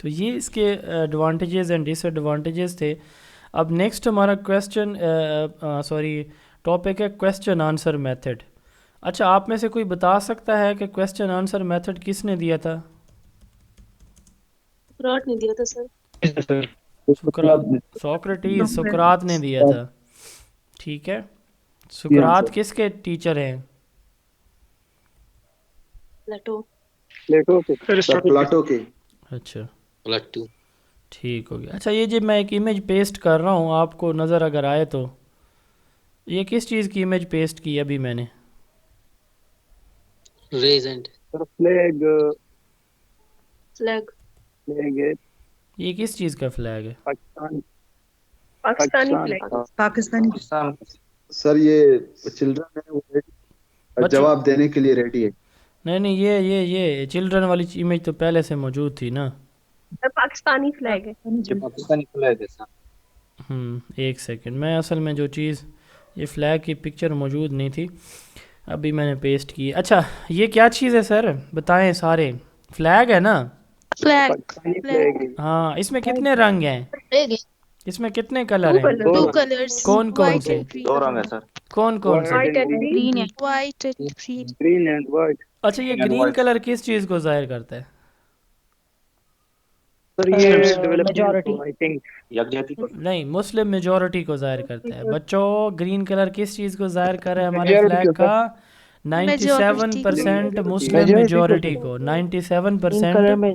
تو یہ اس کے ایڈوانٹیجز اینڈ ڈس ایڈوانٹیجز تھے. اب نیکسٹ ہمارا ٹاپک ہے کویسچن آنسر میتھڈ. اچھا، آپ میں سے کوئی بتا سکتا ہے کہ کویسچن آنسر میتھڈ کس نے دیا تھا؟ سقراط نے دیا تھا سر. سوکریٹیز، سقراط نے دیا تھا. ٹھیک ہے. سقراط کس کے ٹیچر ہیں؟ پلاٹو کے. اچھا، ٹھیک ہو گیا. اچھا، یہ جب میں ایک امیج پیسٹ کر رہا ہوں آپ کو نظر اگر آئے تو یہ کس چیز کی امیج پیسٹ کی ابھی میں نے؟ فلیگ. یہ کس چیز کا فلیگ ہے؟ پاکستانی. سر یہ چلڈرن ہے، وہ جواب دینے کے لیے ریڈی ہے. نہیں یہ چلڈرن والی امیج تو پہلے سے موجود تھی نا. پاکستانی فلیگ ہے. ایک سیکنڈ، میں اصل میں جو چیز یہ فلیگ کی پکچر موجود نہیں تھی، ابھی میں نے پیسٹ کی. اچھا، یہ کیا چیز ہے سر بتائیں سارے؟ فلیگ ہے نا؟ ہاں. اس میں کتنے رنگ ہیں؟ اس میں کتنے کلر ہیں؟ 2 colors. کون کون سے؟ 2 رنگ ہے سر. کون کون سے؟ White and green. Green and white. اچھا، یہ گرین کلر کس چیز کو ظاہر کرتا ہے؟ سر یہ ڈیولپمنٹ آئی تھنک یکجہتی کو. نہیں، مسلم میجورٹی کو ظاہر کرتا ہے. بچوں، گرین کلر کس چیز کو ظاہر کر رہا ہے ہمارے فلیگ کا؟ 97% مسلم میجورٹی کو. 97%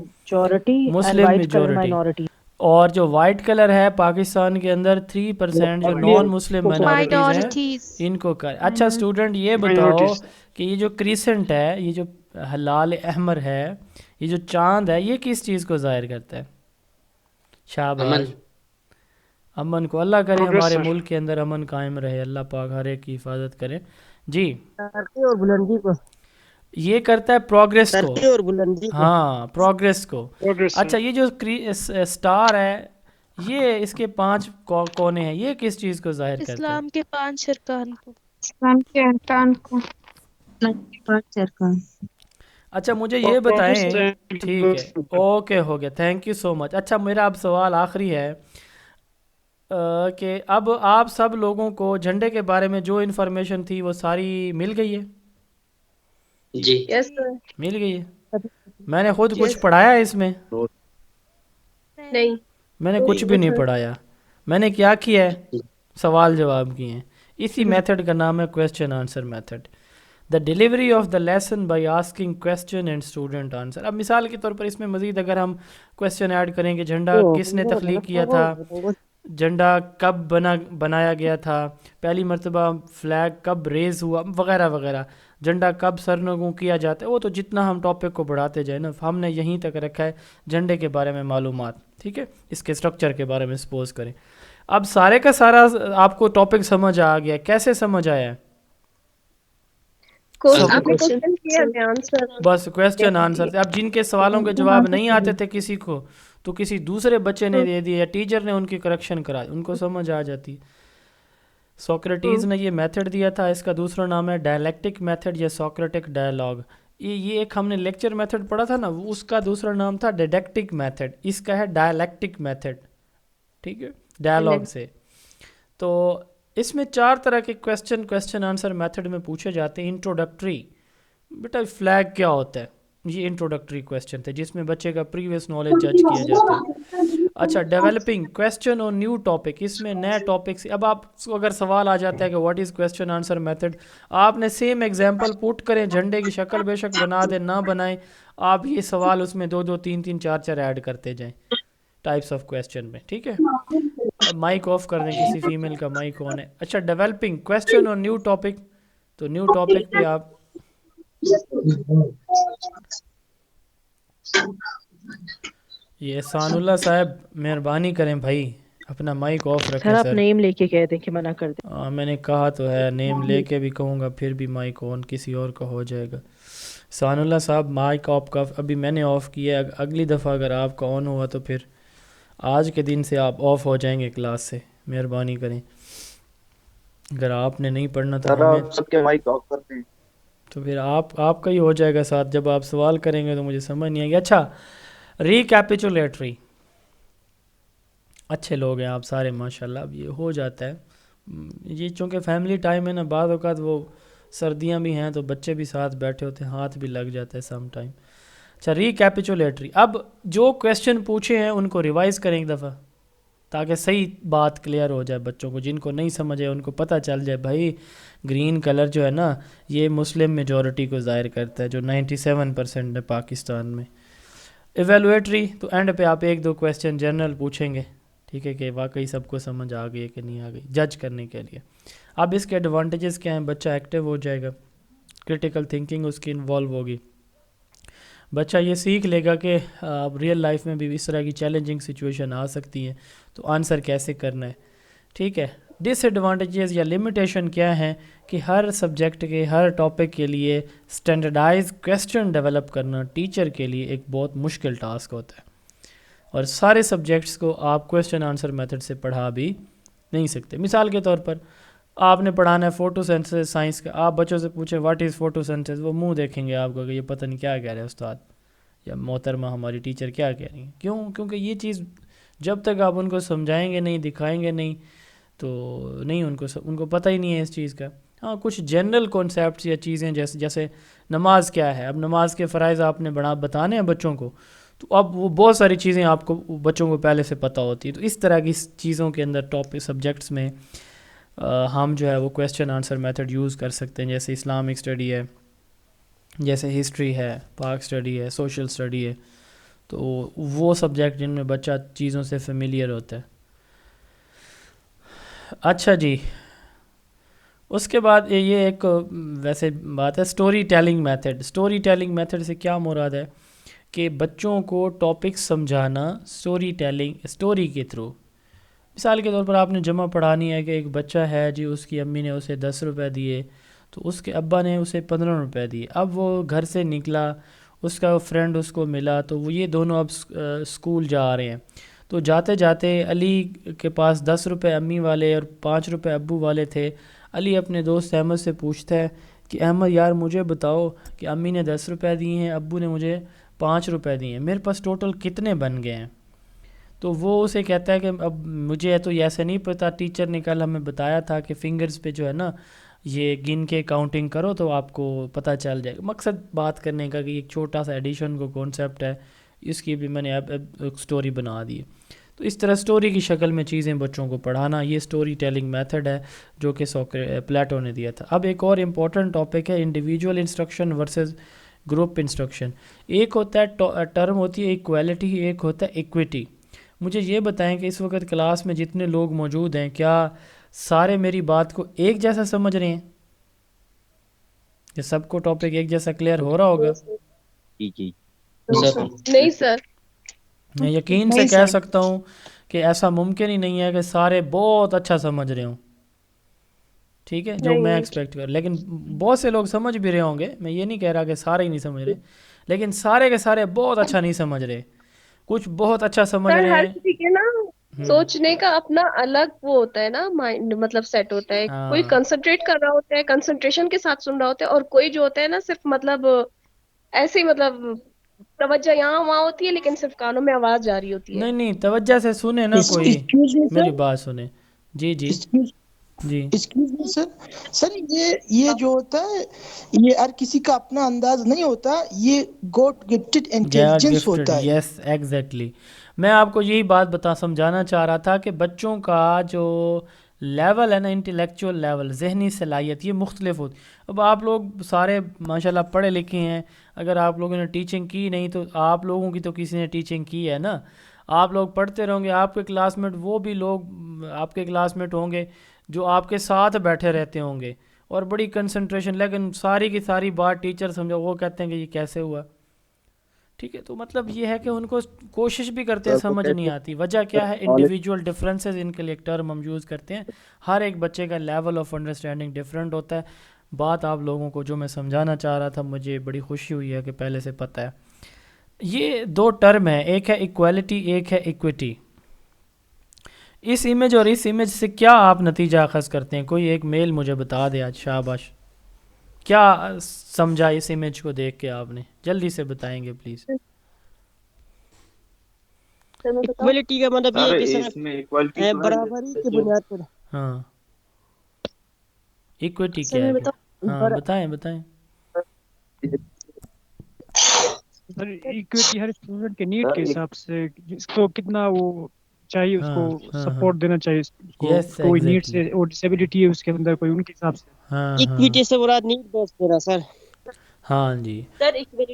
مسلم میجورٹی. اور جو وائٹ کلر ہے پاکستان کے اندر 3% جو نان مسلم مائنورٹیز ہیں Minorities. ان کو کر. اچھا اسٹوڈنٹ یہ بتاؤ کہ یہ جو کریسنٹ ہے, یہ جو ہلال احمر ہے, یہ جو چاند ہے, یہ کس چیز کو ظاہر کرتا ہے؟ شاباش, امن کو. اللہ کرے ہمارے ملک کے اندر امن قائم رہے, اللہ پاک ہر ایک کی حفاظت کرے. جی ترقی اور بلندی کو. یہ کرتا ہے پروگریس کو. ترقی اور بلندی کو. ہاں پروگریس کو. اچھا یہ جو سٹار ہے یہ اس کے 5 کونے ہیں, یہ کس چیز کو ظاہر کرتے ہیں؟ اسلام کے 5 ارکان کو. اسلام کے ارکان کو. پانچ ارکان. اچھا مجھے یہ بتائیں, ٹھیک ہے اوکے ہو گیا, تھینک یو سو مچ. اچھا میرا اب سوال آخری ہے کہ اب آپ سب لوگوں کو جھنڈے کے بارے میں جو انفارمیشن تھی وہ ساری مل گئی ہے؟ جی یس سر. مل گئی ہے. میں نے خود کچھ پڑھایا ہے اس میں؟ نہیں. میں نے کچھ بھی نہیں پڑھایا. میں نے کیا کیا ہے؟ سوال جواب کیے ہیں. اسی میتھڈ کا نام ہے question answer method. The delivery of the lesson by asking question and student answer. اب مثال کے طور پر اس میں مزید اگر ہم کویسچن ایڈ کریں کہ جھنڈا کس نے تخلیق کیا تھا, جھنڈا کب بنایا گیا تھا, پہلی مرتبہ فلیگ کب ریز ہوا, وغیرہ وغیرہ, جھنڈا کب سرنگوں کیا جاتا ہے, وہ تو جتنا ہم ٹاپک کو بڑھاتے جائیں نا, ہم نے یہیں تک رکھا ہے جھنڈے کے بارے میں معلومات. ٹھیک ہے, اس کے اسٹرکچر کے بارے میں سپوز کریں. اب سارے کا سارا آپ کو ٹاپک سمجھ آ گیا, کیسے سمجھ آیا ہے؟ آپ نے کوشچن کیا ہے آنسر. بس کویسچن آنسر. اب جن کے سوالوں کے جواب نہیں آتے تھے کسی کو تو کسی دوسرے بچے نے دے دیا یا ٹیچر نے ان کی کریکشن کرا, ان کو سمجھ آ جاتی. سوکریٹیز نے یہ میتھڈ دیا تھا, اس کا دوسرا نام ہے ڈائلیکٹک میتھڈ یا سوکریٹک ڈائلاگ. یہ ایک ہم نے لیکچر میتھڈ پڑھا تھا نا, اس کا دوسرا نام تھا ڈیڈکٹک میتھڈ, اس کا ہے ڈائلیکٹک میتھڈ. ٹھیک ہے, ڈائلاگ سے. تو اس میں 4 طرح کے کویسچن آنسر میتھڈ میں پوچھے جاتے ہیں. انٹروڈکٹری, بیٹا فلیگ کیا ہوتا ہے, یہ انٹروڈکٹری کویسچن تھے جس میں بچے کا پریویس نالج جج کیا جاتا ہے. اچھا ڈیولپنگ کویسچن اور نیو ٹاپک, اس میں نئے ٹاپکس. اب آپ کو اگر سوال آ جاتا ہے کہ what is question answer method, آپ نے سیم ایگزامپل پٹ کریں, جھنڈے کی شکل بے شک بنا دیں نہ بنائیں, آپ یہ سوال اس میں 2 3 4 ایڈ کرتے جائیں ٹائپس آف کویسچن میں. ٹھیک ہے, مائک آف کر دیں, کسی فیمیل کا مائک آن ہے. اچھا ڈیولپنگ کویسچن اور نیو ٹاپک, تو نیو ٹاپک پہ آپ یہ احسان اللہ صاحب مہربانی کریں بھائی اپنا مائک آف رکھیں. سر آپ سر نیم لے کے کہہ دیں کہ منع کر دیں. میں نے کہا تو ہے, نیم لے کے بھی کہوں گا پھر بھی مائک آن کسی اور کا ہو جائے گا. احسان اللہ صاحب مائک آپ کا ابھی میں نے آف کیا ہے, اگلی دفعہ اگر آپ کا آن ہوا تو پھر آج کے دن سے آپ آف ہو جائیں گے کلاس سے, مہربانی کریں. اگر آپ نے نہیں پڑھنا تو ہمیں سب کے مائک آف کر دیں, تو پھر آپ کا ہی ہو جائے گا ساتھ. جب آپ سوال کریں گے تو مجھے سمجھ نہیں آئے گی. اچھا ریکیپیچولیٹری, اچھے لوگ ہیں آپ سارے ماشاءاللہ. اب یہ ہو جاتا ہے, یہ چونکہ فیملی ٹائم ہے نا, بعض اوقات وہ سردیاں بھی ہیں تو بچے بھی ساتھ بیٹھے ہوتے ہیں, ہاتھ بھی لگ جاتا ہے سم ٹائم. اچھا ریکیپیچولیٹری, اب جو کویسچن پوچھے ہیں ان کو ریوائز کریں ایک دفعہ تاکہ صحیح بات کلیئر ہو جائے بچوں کو. جن کو نہیں سمجھے ان کو پتہ چل جائے بھائی گرین کلر جو ہے نا یہ مسلم میجورٹی کو ظاہر کرتا ہے جو 97% ہے پاکستان میں. ایویلویٹری, تو اینڈ پہ آپ 1 2 کویسچن جنرل پوچھیں گے, ٹھیک ہے, کہ واقعی سب کو سمجھ آ گئی ہے کہ نہیں آ گئی, جج کرنے کے لیے. اب اس کے ایڈوانٹیجز کیا ہیں, بچہ ایکٹیو ہو جائے گا, کرٹیکل تھنکنگ اس کی انوالو ہوگی, بچہ یہ سیکھ لے گا کہ ریئل لائف میں بھی اس طرح کی چیلنجنگ سچویشن آ سکتی ہے تو آنسر کیسے کرنا ہے. ٹھیک ہے, ڈس ایڈوانٹیجز یا لمیٹیشن کیا ہیں کہ ہر سبجیکٹ کے ہر ٹاپک کے لیے اسٹینڈرڈائز کویسچن ڈیولپ کرنا ٹیچر کے لیے ایک بہت مشکل ٹاسک ہوتا ہے, اور سارے سبجیکٹس کو آپ کویسچن آنسر میتھڈ سے پڑھا بھی نہیں سکتے. مثال کے طور پر آپ نے پڑھانا ہے فوٹو سینتھسس سائنس کا, آپ بچوں سے پوچھیں واٹ از فوٹو سینتھسس, وہ منہ دیکھیں گے آپ کو کہ یہ پتہ نہیں کیا کہہ رہے ہیں استاد یا محترمہ ہماری ٹیچر کیا کہہ رہی ہیں. کیونکہ یہ چیز جب تک آپ ان کو سمجھائیں گے نہیں, دکھائیں گے نہیں, تو نہیں ان کو پتہ ہی نہیں ہے اس چیز کا. ہاں کچھ جنرل کانسیپٹس یا چیزیں جیسے نماز کیا ہے, اب نماز کے فرائض آپ نے بتانے ہیں بچوں کو, تو اب وہ بہت ساری چیزیں آپ کو بچوں کو پہلے سے پتہ ہوتی ہے. تو اس طرح کی چیزوں کے اندر ٹاپک سبجیکٹس میں ہم جو ہے وہ کویسچن آنسر میتھڈ یوز کر سکتے ہیں. جیسے اسلامک اسٹڈی ہے, جیسے ہسٹری ہے, پاک اسٹڈی ہے, سوشل اسٹڈی ہے, تو وہ سبجیکٹ جن میں بچہ چیزوں سے فیملیئر ہوتا ہے. اچھا جی، اس کے بعد یہ ایک ویسے بات ہے story telling method. Story telling method سے کیا مراد ہے کہ بچوں کو ٹاپک سمجھانا اسٹوری ٹیلنگ، اسٹوری کے تھرو. مثال کے طور پر آپ نے جمع پڑھانی ہے کہ ایک بچہ ہے جی، اس کی امی نے اسے 10 روپے دیے تو اس کے ابا نے اسے 15 روپے دیے. اب وہ گھر سے نکلا، اس کا فرینڈ اس کو ملا، تو وہ یہ دونوں اب اسکول جا رہے ہیں. تو جاتے جاتے علی کے پاس 10 روپے امی والے اور 5 روپے ابو والے تھے. علی اپنے دوست احمد سے پوچھتا ہے کہ احمد یار مجھے بتاؤ کہ امی نے 10 روپے دیے ہیں، ابو نے مجھے 5 روپے دیے ہیں، میرے پاس ٹوٹل کتنے بن گئے ہیں؟ تو وہ اسے کہتا ہے کہ اب مجھے تو ایسے نہیں پتہ، ٹیچر نے کل ہمیں بتایا تھا کہ فنگرز پہ جو ہے نا یہ گن کے کاؤنٹنگ کرو تو آپ کو پتہ چل جائے گا. مقصد بات کرنے کا کہ ایک چھوٹا سا ایڈیشن کو کانسیپٹ ہے، اس کی بھی میں نے اب ایک سٹوری بنا دی ہے. تو اس طرح سٹوری کی شکل میں چیزیں بچوں کو پڑھانا، یہ سٹوری ٹیلنگ میتھڈ ہے جو کہ پلیٹو نے دیا تھا. اب ایک اور امپورٹنٹ ٹاپک ہے individual instruction versus group instruction. ایک ہوتا ہے ٹرم ہوتی ہے ایکویلٹی، ایک ہوتا ہے ایکویٹی. مجھے یہ بتائیں کہ اس وقت کلاس میں جتنے لوگ موجود ہیں کیا سارے میری بات کو ایک جیسا سمجھ رہے ہیں؟ کہ سب کو ٹاپک ایک جیسا کلیئر ہو رہا ہوگا؟ نہیں سر. میں یقین سے کہہ سکتا ہوں کہ ایسا ممکن ہی نہیں ہے کہ سارے بہت اچھا سمجھ رہے ہوں. ٹھیک ہے، جو میں ایکسپیکٹ کر، لیکن بہت سے لوگ سمجھ بھی رہے ہوں گے. میں یہ نہیں کہہ رہا کہ سارے ہی نہیں سمجھ رہے، لیکن سارے کے سارے بہت اچھا نہیں سمجھ رہے. کچھ بہت اچھا سمجھ سر رہے ہر ہیں. کسی کے نا سوچنے کا اپنا الگ وہ ہوتا ہے نا مائنڈ، مطلب سیٹ ہوتا ہے. کوئی کنسنٹریٹ کر رہا ہوتا ہے، کنسنٹریشن کے ساتھ سن رہا ہوتا ہے، اور کوئی جو ہوتا ہے نا صرف مطلب ایسے ہی مطلب توجہ یہاں وہاں ہوتی ہے لیکن صرف کانوں میں آواز جا رہی ہوتی ہے. نہیں توجہ سے سنے نا، کوئی میری بات سنے. جی جی جی ایکسکیوز می سر یہ جو ہوتا ہے یہ ہر کسی کا اپنا انداز نہیں ہوتا، یہ گاڈ گفٹڈ انٹیلیجنس ہوتا ہے. Yes exactly. میں آپ کو یہی بات سمجھانا چاہ رہا تھا کہ بچوں کا جو لیول ہے نا، انٹلیکچوئل لیول، ذہنی صلاحیت، یہ مختلف ہوتی. اب آپ لوگ سارے ماشاءاللہ پڑھے لکھے ہیں، اگر آپ لوگوں نے ٹیچنگ کی نہیں تو آپ لوگوں کی تو کسی نے ٹیچنگ کی ہے نا. آپ لوگ پڑھتے رہو گے، آپ کے کلاس میٹ وہ بھی لوگ آپ کے کلاس میٹ ہوں گے جو آپ کے ساتھ بیٹھے رہتے ہوں گے اور بڑی کنسنٹریشن، لیکن ساری کی ساری بات ٹیچر سمجھا، وہ کہتے ہیں کہ یہ کیسے ہوا. ٹھیک ہے، تو مطلب یہ ہے کہ ان کو کوشش بھی کرتے ہیں، سمجھ نہیں آتی. وجہ کیا ہے؟ Individual differences. ان کے لیے ایک ٹرم ہم یوز کرتے ہیں. ہر ایک بچے کا لیول آف انڈرسٹینڈنگ ڈفرینٹ ہوتا ہے. بات آپ لوگوں کو جو میں سمجھانا چاہ رہا تھا، مجھے بڑی خوشی ہوئی ہے کہ پہلے سے پتہ ہے. یہ دو ٹرم ہیں، ایک ہے ایکویلٹی، ایک ہے ایکویٹی. اس امیج اور اس امیج سے کیا آپ نتیجہ اخذ کرتے ہیں؟ کوئی ایک میل مجھے بتا دے آج. شاباش. کیا سمجھا اس امیج کو دیکھ کے آپ نے؟ جلدی سے بتائیں گے پلیز. ایکویلٹی کا مطلب یہ ہے کہ برابری کی بنیاد پر. ہاں، ایکویٹی کیا ہے؟ ہاں بتائیں. ایکویٹی ہر اسٹوڈنٹ کے نیڈ کے حساب سے جس کو کتنا وہ چاہیے اس کو سپورٹ دینا چاہیے، اس کو کوئی نیڈ سے اور ڈسیبلٹی ہے اس کے اندر کوئی، ان کے حساب سے. ایکویٹی سے مراد نیڈ بیس پر ہے سر. ہاں جی سر ایکویلٹی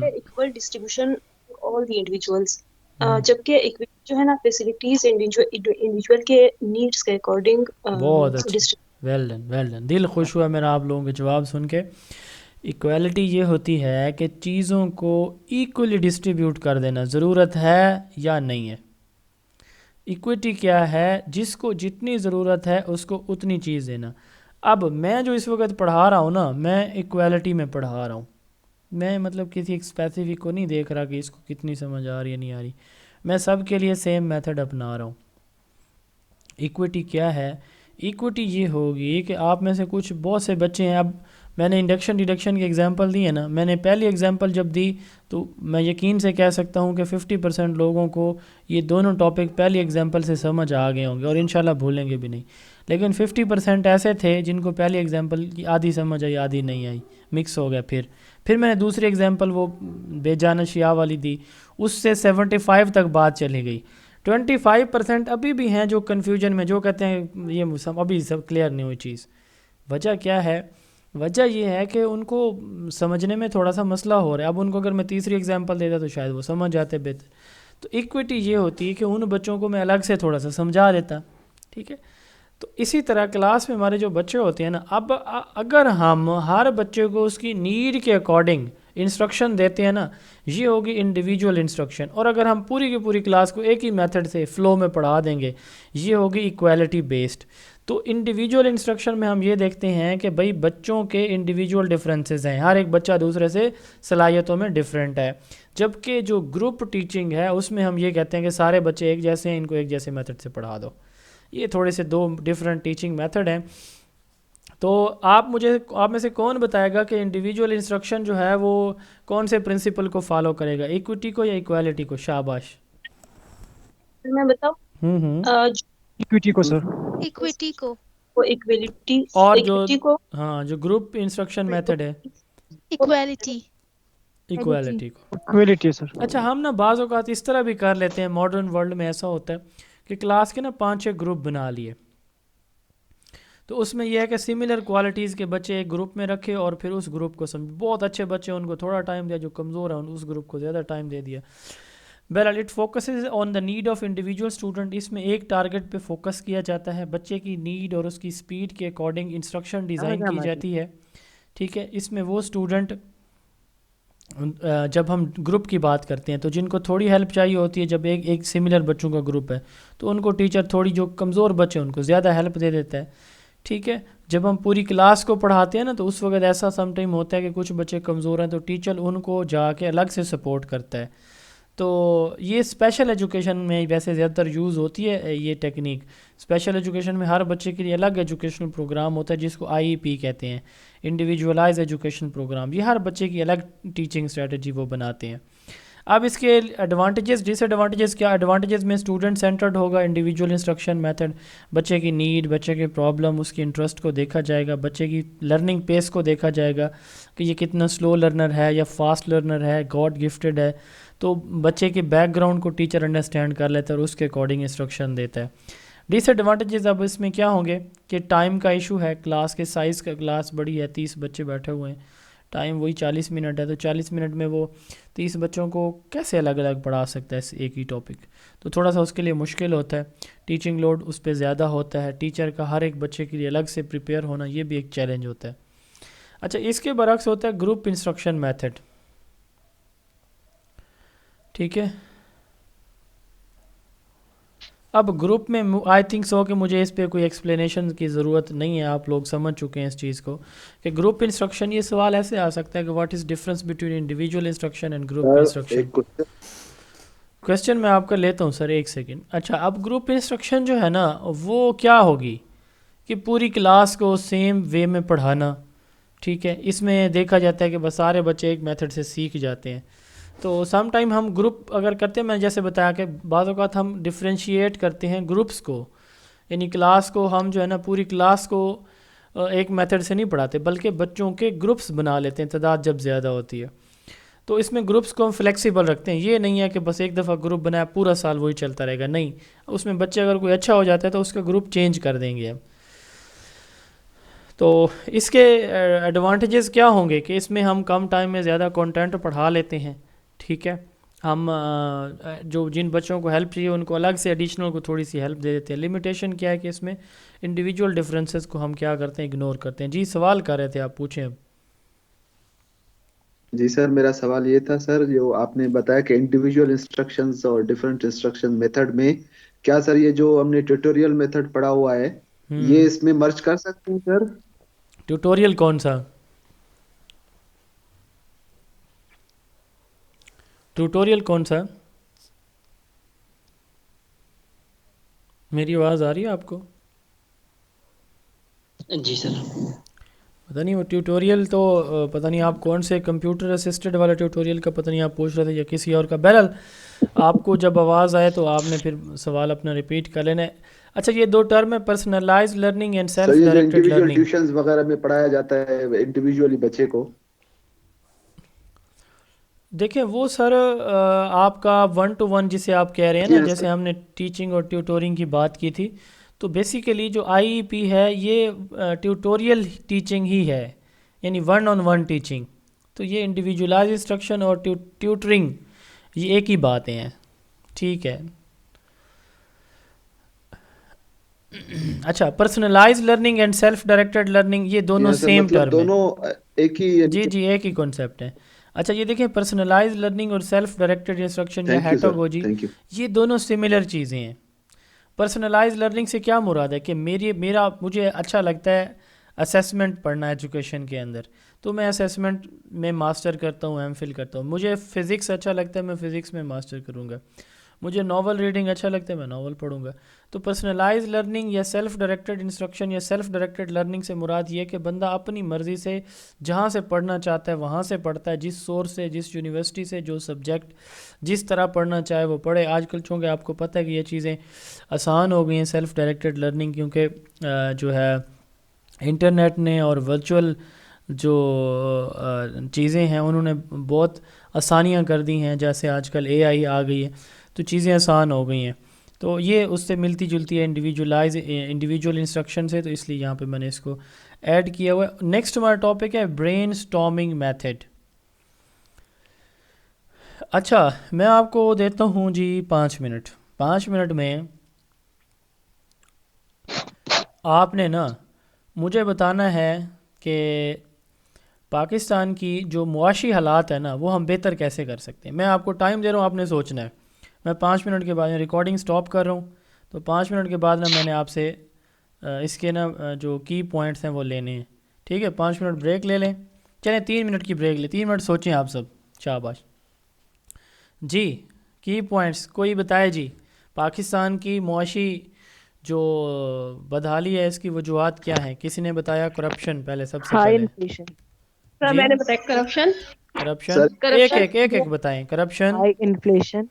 ایکول ڈسٹریبیوشن آل دی انڈیویجولز، جبکہ ایکویٹی جو ہے نا فیسلٹیز انڈیویجول کے نیڈس کے اکارڈنگ. بہت اچھا، ویل ڈن. دل خوش ہوا میرا آپ لوگوں کے جواب سن کے. ایکویلٹی یہ ہوتی ہے کہ چیزوں کو ایکولی ڈسٹریبیوٹ کر دینا، ضرورت ہے یا نہیں ہے. ایکویٹی کیا ہے؟ جس کو جتنی ضرورت ہے اس کو اتنی چیز دینا. اب میں جو اس وقت پڑھا رہا ہوں نا، میں ایکویلٹی میں پڑھا رہا ہوں. میں مطلب کسی ایک اسپیسیفک کو نہیں دیکھ رہا کہ اس کو کتنی سمجھ آ رہی ہے نہیں آ رہی. میں سب کے لیے سیم میتھڈ اپنا رہا ہوں. ایکویٹی کیا ہے؟ ایکویٹی یہ ہوگی کہ آپ میں سے کچھ بہت سے بچے ہیں. اب میں نے انڈکشن ڈیڈکشن کی ایگزامپل دی ہے نا، میں نے پہلی ایگزامپل جب دی تو میں یقین سے کہہ سکتا ہوں کہ 50% لوگوں کو یہ دونوں ٹاپک پہلی ایگزامپل سے سمجھ آ گئے ہوں گے اور انشاءاللہ بھولیں گے بھی نہیں. لیکن 50% ایسے تھے جن کو پہلی ایگزامپل کی آدھی سمجھ آئی، آدھی نہیں آئی، مکس ہو گیا. پھر میں نے دوسری ایگزامپل وہ بے جان شیعہ والی دی، اس سے 75 تک بات چلی گئی. 25% ابھی بھی ہیں جو کنفیوژن میں، جو کہتے ہیں یہ ابھی سب کلیئر نہیں ہوئی چیز. وجہ کیا ہے وجہ یہ ہے کہ ان کو سمجھنے میں تھوڑا سا مسئلہ ہو رہا ہے. اب ان کو اگر میں تیسری اگزامپل دیتا تو شاید وہ سمجھ جاتے بہتر. تو ایکویٹی یہ ہوتی ہے کہ ان بچوں کو میں الگ سے تھوڑا سا سمجھا دیتا. ٹھیک ہے. تو اسی طرح کلاس میں ہمارے جو بچے ہوتے ہیں نا, اب اگر ہم ہر بچے کو اس کی نیڈ کے اکارڈنگ انسٹرکشن دیتے ہیں نا, یہ ہوگی انڈیویجول انسٹرکشن. اور اگر ہم پوری کی پوری کلاس کو ایک ہی میتھڈ سے فلو میں پڑھا دیں گے, یہ ہوگی ایکویلٹی بیسڈ. تو انڈیویجول انسٹرکشن میں ہم یہ دیکھتے ہیں کہ بھئی بچوں کے انڈیویجول ڈفرینسز ہیں, ہر ایک بچہ دوسرے سے صلاحیتوں میں ڈفرینٹ ہے. جبکہ جو گروپ ٹیچنگ ہے اس میں ہم یہ کہتے ہیں کہ سارے بچے ایک جیسے ہیں, ان کو ایک جیسے میتھڈ سے پڑھا دو. یہ تھوڑے سے دو ڈفرینٹ ٹیچنگ میتھڈ ہیں. تو آپ میں سے کون بتائے گا کہ انڈیویجول انسٹرکشن جو ہے وہ کون سے پرنسپل کو فالو کرے گا, ایکوٹی کو یا ایکویلٹی کو؟ شاباش. میں بتاؤں ایکویٹی کو سر. ایکویٹی کو, ایکویلٹی اور جو ایکویٹی کو, ہاں جو گروپ انسٹرکشن میتھڈ ہے ایکویلٹی ایکویلٹی کو. ایکویلٹی سر. اچھا, ہم نا بعض اوقات اس طرح بھی کر لیتے ہیں, ماڈرن ورلڈ میں ایسا ہوتا ہے کہ کلاس کے نا 5-6 گروپ بنا لیے. تو اس میں یہ ہے کہ سملر کوالٹیز کے بچے ایک گروپ میں رکھے اور پھر اس گروپ کو بہت اچھے بچے ان کو تھوڑا ٹائم دیا, جو کمزور ہیں اس گروپ کو زیادہ ٹائم دے دیا. بہرحال it focuses on the need of individual student. اس میں ایک ٹارگٹ پہ فوکس کیا جاتا ہے, بچے کی نیڈ اور اس کی اسپیڈ کے اکارڈنگ انسٹرکشن ڈیزائن کی جاتی ہے. ٹھیک ہے. اس میں وہ اسٹوڈنٹ, جب ہم گروپ کی بات کرتے ہیں تو جن کو تھوڑی ہیلپ چاہیے ہوتی ہے, جب ایک سملر بچوں کا گروپ ہے تو ان کو ٹیچر تھوڑی, جو کمزور بچے ان کو زیادہ ہیلپ دے دیتا ہے. ٹھیک ہے. جب ہم پوری کلاس کو پڑھاتے ہیں نا تو اس وقت ایسا سم ٹائم ہوتا ہے کہ کچھ بچے کمزور ہیں تو ٹیچر ان کو جا کے الگ سے سپورٹ کرتا ہے. تو یہ اسپیشل ایجوکیشن میں ویسے زیادہ تر یوز ہوتی ہے یہ ٹیکنیک. اسپیشل ایجوکیشن میں ہر بچے کے لیے الگ ایجوکیشنل پروگرام ہوتا ہے جس کو IEP کہتے ہیں, انڈیویجولائز ایجوکیشن پروگرام. یہ ہر بچے کی الگ ٹیچنگ اسٹریٹجی وہ بناتے ہیں. اب اس کے ایڈوانٹیجز ڈس ایڈوانٹیجز کیا؟ ایڈوانٹیجز میں اسٹوڈنٹ سینٹرڈ ہوگا انڈیویجول انسٹرکشن میتھڈ. بچے کی نیڈ, بچے کے پرابلم, اس کی انٹرسٹ کو دیکھا جائے گا, بچے کی لرننگ پیس کو دیکھا جائے گا کہ یہ کتنا سلو لرنر ہے یا فاسٹ لرنر ہے, گاڈ گفٹڈ ہے. تو بچے کے بیک گراؤنڈ کو ٹیچر انڈرسٹینڈ کر لیتا ہے اور اس کے اکارڈنگ انسٹرکشن دیتا ہے. ڈس ایڈوانٹیجز اب اس میں کیا ہوں گے کہ ٹائم کا ایشو ہے, کلاس کے سائز کا, کلاس بڑی ہے, 30 بچے بیٹھے ہوئے ہیں, ٹائم وہی 40 منٹ ہے, تو 40 منٹ میں وہ 30 بچوں کو کیسے الگ الگ پڑھا سکتا ہے ایک ہی ٹاپک؟ تو تھوڑا سا اس کے لیے مشکل ہوتا ہے, ٹیچنگ لوڈ اس پہ زیادہ ہوتا ہے, ٹیچر کا ہر ایک بچے کے لیے الگ سے پریپیئر ہونا یہ بھی ایک چیلنج ہوتا ہے. اچھا, اس کے برعکس ہوتا ہے گروپ انسٹرکشن میتھڈ. ٹھیک ہے. اب گروپ میں آئی تھنک سو کہ مجھے اس پہ کوئی ایکسپلینیشن کی ضرورت نہیں ہے, آپ لوگ سمجھ چکے ہیں اس چیز کو کہ گروپ انسٹرکشن. یہ سوال ایسے آ سکتا ہے کہ what is difference between individual instruction and group instruction. Question میں آپ کا لیتا ہوں سر, ایک سیکنڈ. اچھا, اب گروپ انسٹرکشن جو ہے نا وہ کیا ہوگی کہ پوری کلاس کو سیم وے میں پڑھانا. ٹھیک ہے. اس میں دیکھا جاتا ہے کہ بس سارے بچے ایک میتھڈ سے سیکھ جاتے ہیں. تو سم ٹائم ہم گروپ اگر کرتے ہیں, میں جیسے بتایا کہ بعض اوقات ہم ڈفرینشیٹ کرتے ہیں گروپس کو, یعنی کلاس کو ہم جو ہے نا پوری کلاس کو ایک میتھڈ سے نہیں پڑھاتے بلکہ بچوں کے گروپس بنا لیتے ہیں تعداد جب زیادہ ہوتی ہے. تو اس میں گروپس کو ہم فلیکسیبل رکھتے ہیں. یہ نہیں ہے کہ بس ایک دفعہ گروپ بنایا پورا سال وہی چلتا رہے گا, نہیں. اس میں بچے اگر کوئی اچھا ہو جاتا ہے تو اس کا گروپ چینج کر دیں گے. تو اس کے ایڈوانٹیجز کیا ہوں گے کہ اس میں ہم کم ٹائم میں زیادہ کنٹینٹ پڑھا لیتے ہیں. ٹھیک ہے. ہم جو جن بچوں کو ہیلپ چاہیے ان کو الگ سے ایڈیشنل کو تھوڑی سی ہیلپ دے دیتے ہیں. لمیٹیشن کیا ہے کہ اس میں انڈیویجول ڈفرینسز کو ہم کیا کرتے ہیں, اگنور کرتے ہیں. جی سوال کر رہے تھے آپ, پوچھیں. اب جی سر, میرا سوال یہ تھا سر, جو آپ نے بتایا کہ انڈیویجول انسٹرکشنز اور ڈفرینٹ انسٹرکشن میتھڈ میں, کیا سر یہ جو ہم نے ٹیوٹوریل میتھڈ پڑھا ہوا ہے یہ اس میں مرج کر سکتے ہیں سر؟ ٹیوٹوریل کون سا؟ ٹیوٹوریل کون سا؟ میری آواز آ رہی ہے آپ کو؟ جی سر. پتہ نہیں وہ ٹیوٹوریل تو پتہ نہیں آپ کون سے کمپیوٹر اسسٹڈ والا ٹیوٹوریل کا پتہ نہیں آپ پوچھ رہے تھے یا کسی اور کا. بہرحال آپ کو جب آواز آئے تو آپ نے پھر سوال اپنا ریپیٹ کر لینا ہے. اچھا, یہ دو ٹرم ہے, personalise learning and self directed learning. Tuitions وغیرہ میں پڑھایا جاتا ہے انڈیویجولی بچے کو. دیکھیں وہ سر آپ کا 1-to-1 جسے آپ کہہ رہے ہیں نا, جیسے ہم نے ٹیچنگ اور ٹیوٹورنگ کی بات کی تھی, تو بیسیکلی جو IEP ہے یہ ٹیوٹوریل ٹیچنگ ہی ہے. یعنی ون آن ون ٹیچنگ. تو یہ انڈیویجولائز انسٹرکشن اور ٹیوٹرنگ یہ ایک ہی باتیں ہیں. ٹھیک ہے. اچھا personalise learning and self directed learning یہ دونوں سیم ٹرم ہیں. دونوں ایک ہی جی ایک ہی کانسیپٹ ہے. اچھا یہ دیکھیں پرسنلائز لرننگ اور سیلف ڈائریکٹڈ انسٹرکشن یا ہیٹاگوجی یہ دونوں سملر چیزیں ہیں. پرسنلائز لرننگ سے کیا مراد ہے کہ مجھے اچھا لگتا ہے اسیسمنٹ پڑھنا ایجوکیشن کے اندر تو میں اسیسمنٹ میں ماسٹر کرتا ہوں, ایم فل کرتا ہوں. مجھے فزکس اچھا لگتا ہے میں فزکس میں ماسٹر کروں گا. مجھے ناول ریڈنگ اچھا لگتا ہے میں ناول پڑھوں گا. تو پرسنلائز لرننگ یا سیلف ڈائریکٹڈ انسٹرکشن یا سیلف ڈائریکٹڈ لرننگ سے مراد یہ کہ بندہ اپنی مرضی سے جہاں سے پڑھنا چاہتا ہے وہاں سے پڑھتا ہے, جس سورس سے, جس یونیورسٹی سے, جو سبجیکٹ جس طرح پڑھنا چاہے وہ پڑھے. آج کل چونکہ آپ کو پتہ ہے کہ یہ چیزیں آسان ہو گئی ہیں سیلف ڈائریکٹڈ لرننگ, کیونکہ جو ہے انٹرنیٹ نے اور ورچوئل جو چیزیں ہیں انہوں نے بہت آسانیاں کر دی ہیں. جیسے آج کل اے آئی آ گئی ہے تو چیزیں آسان ہو گئی ہیں. تو یہ اس سے ملتی جلتی ہے انڈیویجول انسٹرکشن سے, تو اس لیے یہاں پہ میں نے اس کو ایڈ کیا ہوا ہے. نیکسٹ ہمارا ٹاپک ہے برین اسٹارمنگ میتھڈ. اچھا میں آپ کو دیتا ہوں جی 5 منٹ. 5 منٹ میں آپ نے نا مجھے بتانا ہے کہ پاکستان کی جو معاشی حالات ہے نا وہ ہم بہتر کیسے کر سکتے ہیں. میں آپ کو ٹائم دے رہا ہوں, آپ نے سوچنا ہے. میں 5 منٹ کے بعد ریکارڈنگ سٹاپ کر رہا ہوں, تو 5 منٹ کے بعد نا میں نے آپ سے اس کے نا جو کی پوائنٹس ہیں وہ لینے ہیں. ٹھیک ہے 5 منٹ بریک لے لیں. چلیں 3 منٹ کی بریک لیں, 3 منٹ سوچیں آپ سب. شاباش جی. کی پوائنٹس کوئی بتائے جی. پاکستان کی معاشی جو بدحالی ہے اس کی وجوہات کیا ہیں؟ کسی نے بتایا کرپشن پہلے سب سے ہائی پہلے. انفلیشن. میں نے بتایا کرپشن. ایک بتائیں. Corruption, high inflation.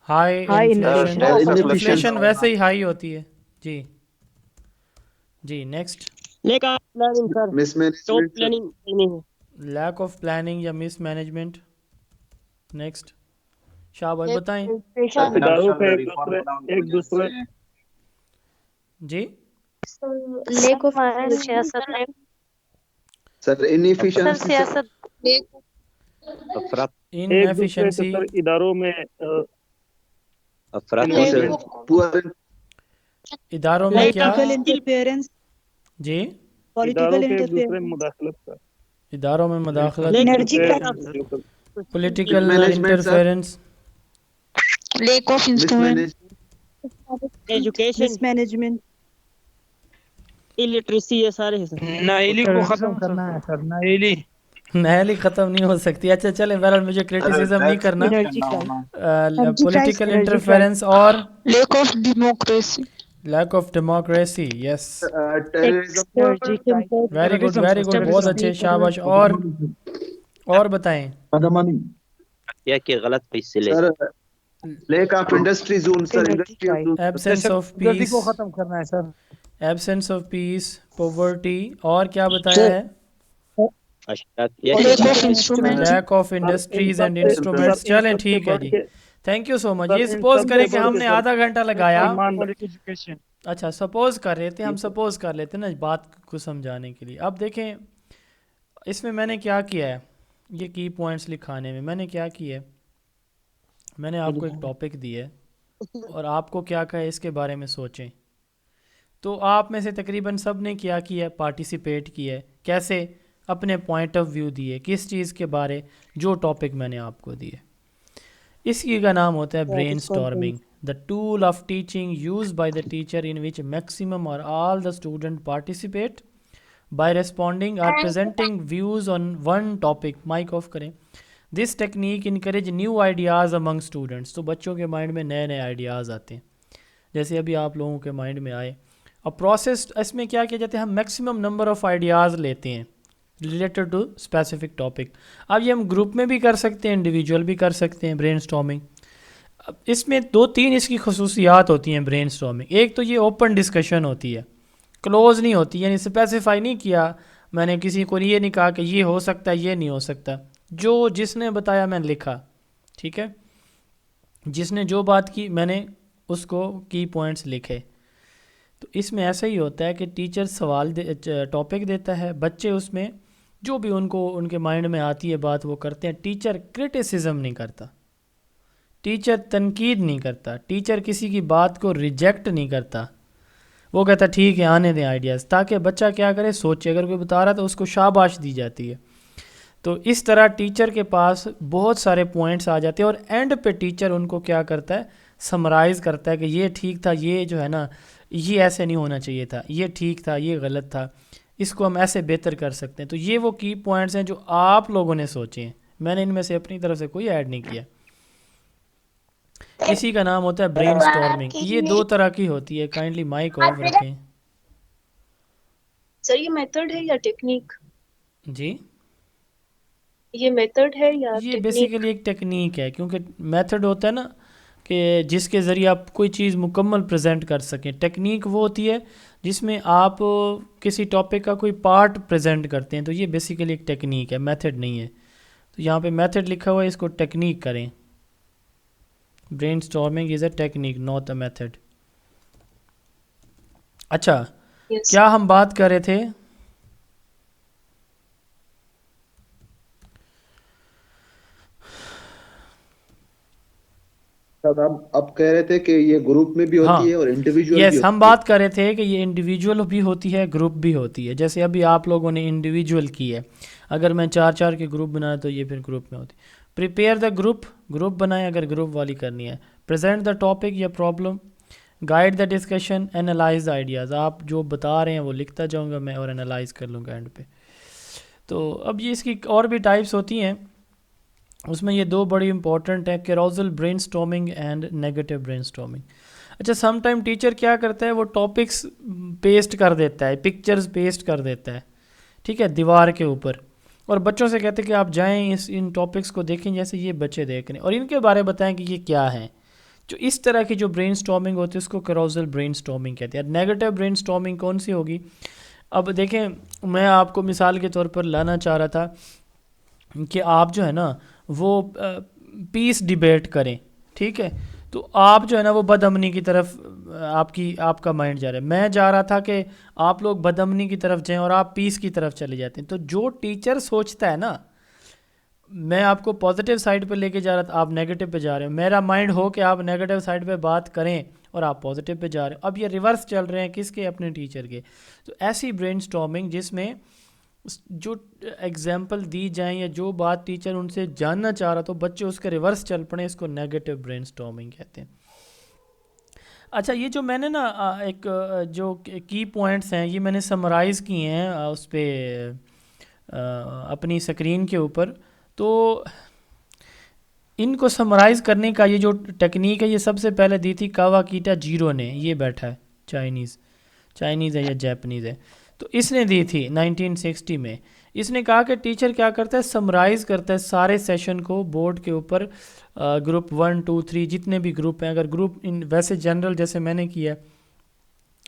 High inflation ویسے ہی ہائی ہوتی ہے. جی جی. Next lack of planning sir, miss top management planning. Lack of planning یا مس مینجمنٹ. نیکسٹ شاباش بتائیں اداروں پہ ایک دوسرے جی. لیک آف سیاست سر انیفیشنسی سیاست انیفیشنسی سر اداروں میں اداروں میں کیا انٹرفیئرنس. جی اداروں کے ایک دوسرے میں مداخلت سر. اداروں میں مداخلت, political interference, lack of instrument, education, miss management. Illiteracy, یہ سارے نااہلی کو ختم کرنا ہے سر. نااہلی ختم نہیں ہو سکتی. اچھا چلیں بہرحال مجھے کرٹیسزم نہیں کرنا. پولیٹیکل انٹرفیئرنس اور lack of democracy. Lack of democracy. Yes energy very good بہت اچھے شاباش. اور بتائیں یا کہ غلط فیصلے. Sir lack of industry zone sir, absence of peace کو ختم کرنا ہے sir. Absence of peace, poverty, اور کیا بتایا ہے؟ Lack of industries and instruments. چلیں ٹھیک ہے جی, تھینک یو سو مچ. یہ سپوز کریں کہ ہم نے آدھا گھنٹہ لگایا. اچھا سپوز کر رہے تھے, ہم سپوز کر لیتے نا بات کو سمجھانے کے لیے. اب دیکھیں اس میں نے کیا کیا ہے, یہ کی پوائنٹس لکھانے میں میں نے کیا کیا ہے. میں نے آپ کو ایک ٹاپک دیا ہے اور آپ کو کیا کہا ہے اس کے بارے میں سوچیں. تو آپ میں سے تقریباً سب نے کیا کیا ہے, پارٹیسپیٹ کیا ہے. کیسے؟ اپنے پوائنٹ آف ویو دیے کس چیز کے بارے, جو ٹاپک میں نے آپ کو دیے. اس کی کا نام ہوتا ہے brain storming, the tool of teaching used by the teacher in which maximum or all the student participate by responding or presenting views on one topic. mic off کریں. This technique encourage new ideas among students. تو بچوں کے مائنڈ میں نئے نئے آئیڈیاز آتے ہیں, جیسے ابھی آپ لوگوں کے مائنڈ میں آئے. اب پروسیس اس میں کیا کیا جاتا ہے, ہم میکسیمم نمبر آف آئیڈیاز لیتے ہیں ریلیٹڈ ٹو اسپیسیفک ٹاپک. اب یہ ہم گروپ میں بھی کر سکتے ہیں, انڈیویجول بھی کر سکتے ہیں برین اسٹارمنگ. اس میں 2-3 اس کی خصوصیات ہوتی ہیں برین اسٹارمنگ. ایک تو یہ اوپن ڈسکشن ہوتی ہے, کلوز نہیں ہوتی, یعنی اسپیسیفائی نہیں کیا میں نے, کسی کو یہ نہیں کہا کہ یہ ہو سکتا ہے یہ نہیں ہو سکتا. جو جس نے بتایا میں نے لکھا, ٹھیک ہے, جس نے جو بات کی میں نے اس کو کی پوائنٹس لکھے. تو اس میں ایسا ہی ہوتا ہے کہ ٹیچر سوال ٹاپک دیتا ہے, بچے اس میں جو بھی ان کو ان کے مائنڈ میں آتی ہے بات وہ کرتے ہیں. ٹیچر کرٹیسزم نہیں کرتا, ٹیچر تنقید نہیں کرتا, ٹیچر کسی کی بات کو ریجیکٹ نہیں کرتا, وہ کہتا ٹھیک ہے آنے دیں آئیڈیاز, تاکہ بچہ کیا کرے سوچے. اگر کوئی بتا رہا تو اس کو شاباش دی جاتی ہے. تو اس طرح ٹیچر کے پاس بہت سارے پوائنٹس آ جاتے ہیں اور اینڈ پہ ٹیچر ان کو کیا کرتا ہے, سمرائز کرتا ہے کہ یہ ٹھیک تھا, یہ جو ہے نا یہ ایسے نہیں ہونا چاہیے تھا, یہ ٹھیک تھا, یہ غلط تھا, اس کو ہم ایسے بہتر کر سکتے ہیں. تو یہ وہ کی پوائنٹس ہیں جو آپ لوگوں نے سوچے ہیں, میں نے ان میں سے اپنی طرف سے کوئی ایڈ نہیں کیا. اسی کا نام ہوتا ہے برین سٹارمنگ. یہ 2 طرح کی ہوتی ہے. کائنڈلی مائک آف رکھیں. سر یہ میتھڈ ہے یا ٹیکنیک؟ جی یہ میتھڈ ہے یا یہ ٹیکنیک؟ بیسیکلی ایک ٹیکنیک ہے, کیونکہ میتھڈ ہوتا ہے نا کہ جس کے ذریعے آپ کوئی چیز مکمل پریزنٹ کر سکیں. ٹیکنیک وہ ہوتی ہے جس میں آپ کسی ٹاپک کا کوئی پارٹ پریزنٹ کرتے ہیں. تو یہ بیسیکلی ایک ٹیکنیک ہے, میتھڈ نہیں ہے. تو یہاں پہ میتھڈ لکھا ہوا ہے, اس کو ٹیکنیک کریں. Brainstorming is a technique not a method. اچھا کیا ہم بات کر رہے تھے؟ اب کہہ رہے تھے کہ یہ گروپ میں بھی ہوتی ہے اور انڈیویجول بھی ہوتی ہے. ہم بات کر رہے تھے کہ یہ انڈیویجول بھی ہوتی ہے, گروپ بھی ہوتی ہے. جیسے ابھی آپ لوگوں نے انڈیویجول کی ہے, اگر میں 4 کے گروپ بنایا تو یہ پھر گروپ میں ہوتی. پریپیئر دا گروپ بنائیں اگر گروپ والی کرنی ہے. پریزنٹ دا ٹاپک یا problem, guide the discussion, analyse the ideas. آپ جو بتا رہے ہیں وہ لکھتا جاؤں گا میں اور اینالائز کر لوں گا اینڈ پہ. تو اب یہ اس کی اور بھی ٹائپس ہوتی ہیں, اس میں یہ 2 بڑی امپورٹنٹ ہیں, کیروزل brain storming and negative brain storming. اچھا سم ٹائم ٹیچر کیا کرتا ہے, وہ ٹاپکس پیسٹ کر دیتا ہے, پکچرز پیسٹ کر دیتا ہے, ٹھیک ہے, دیوار کے اوپر, اور بچوں سے کہتے ہیں کہ آپ جائیں ان ٹاپکس کو دیکھیں جیسے یہ بچے دیکھ رہے ہیں, اور ان کے بارے بتائیں کہ یہ کیا ہیں. جو اس طرح کی جو برین سٹارمنگ ہوتی ہے اس کو کیروزل برین سٹارمنگ کہتے ہیں. نیگیٹو برین سٹارمنگ کون سی ہوگی؟ اب دیکھیں میں آپ کو مثال کے طور پر لانا چاہ رہا تھا کہ آپ جو ہے نا وہ پیس ڈیبیٹ کریں, ٹھیک ہے, تو آپ جو ہے نا وہ بد امنی کی طرف آپ کا مائنڈ جا رہا ہے. میں جا رہا تھا کہ آپ لوگ بد امنی کی طرف جائیں اور آپ پیس کی طرف چلے جاتے ہیں. تو جو ٹیچر سوچتا ہے نا, میں آپ کو پازیٹیو سائڈ پہ لے کے جا رہا تھا, آپ نیگیٹو پہ جا رہے ہیں, میرا مائنڈ ہو کہ آپ نیگیٹو سائڈ پہ بات کریں اور آپ پازیٹیو پہ جا رہے ہیں. اب یہ ریورس چل رہے ہیں کس کے؟ اپنے ٹیچر کے. تو ایسی برین سٹارمنگ جس میں جو ایگزامپل دی جائیں یا جو بات ٹیچر ان سے جاننا چاہ رہا تو بچے اس کے ریورس چل پڑیں, اس کو نیگیٹو برین سٹارمنگ کہتے ہیں. اچھا یہ جو میں نے نا ایک جو کی پوائنٹس ہیں یہ میں نے سمرائز کیے ہیں اس پہ اپنی اسکرین کے اوپر. تو ان کو سمرائز کرنے کا یہ جو ٹیکنیک ہے یہ سب سے پہلے دی تھی کاواکیٹا جیرو نے. یہ بیٹھا ہے, چائنیز ہے یا جیپنیز ہے, تو اس نے دی تھی 1960 میں. اس نے کہا کہ ٹیچر کیا کرتا ہے, سمرائز کرتا ہے سارے سیشن کو بورڈ کے اوپر, گروپ 1 2 3 جتنے بھی گروپ ہیں. اگر گروپ ویسے جنرل جیسے میں نے کیا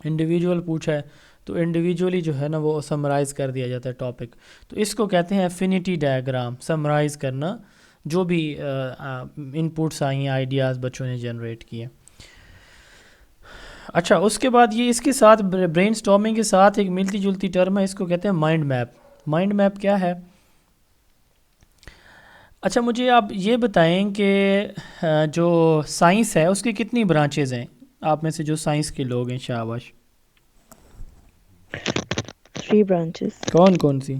انڈیویجول پوچھا ہے تو انڈیویجولی جو ہے نا وہ سمرائز کر دیا جاتا ہے ٹاپک. تو اس کو کہتے ہیں ایفینٹی ڈائیگرام, سمرائز کرنا جو بھی ان پٹس آئی ہیں, آئیڈیاز بچوں نے جنریٹ کیے. اچھا اس کے بعد یہ اس کے ساتھ برین سٹارمنگ کے ساتھ ایک ملتی جلتی ٹرم ہے, اس کو کہتے ہیں مائنڈ میپ. مائنڈ میپ کیا ہے؟ اچھا مجھے آپ یہ بتائیں کہ جو سائنس ہے اس کی کتنی برانچز ہیں؟ آپ میں سے جو سائنس کے لوگ ہیں شاباش. 3 branches. کون سی؟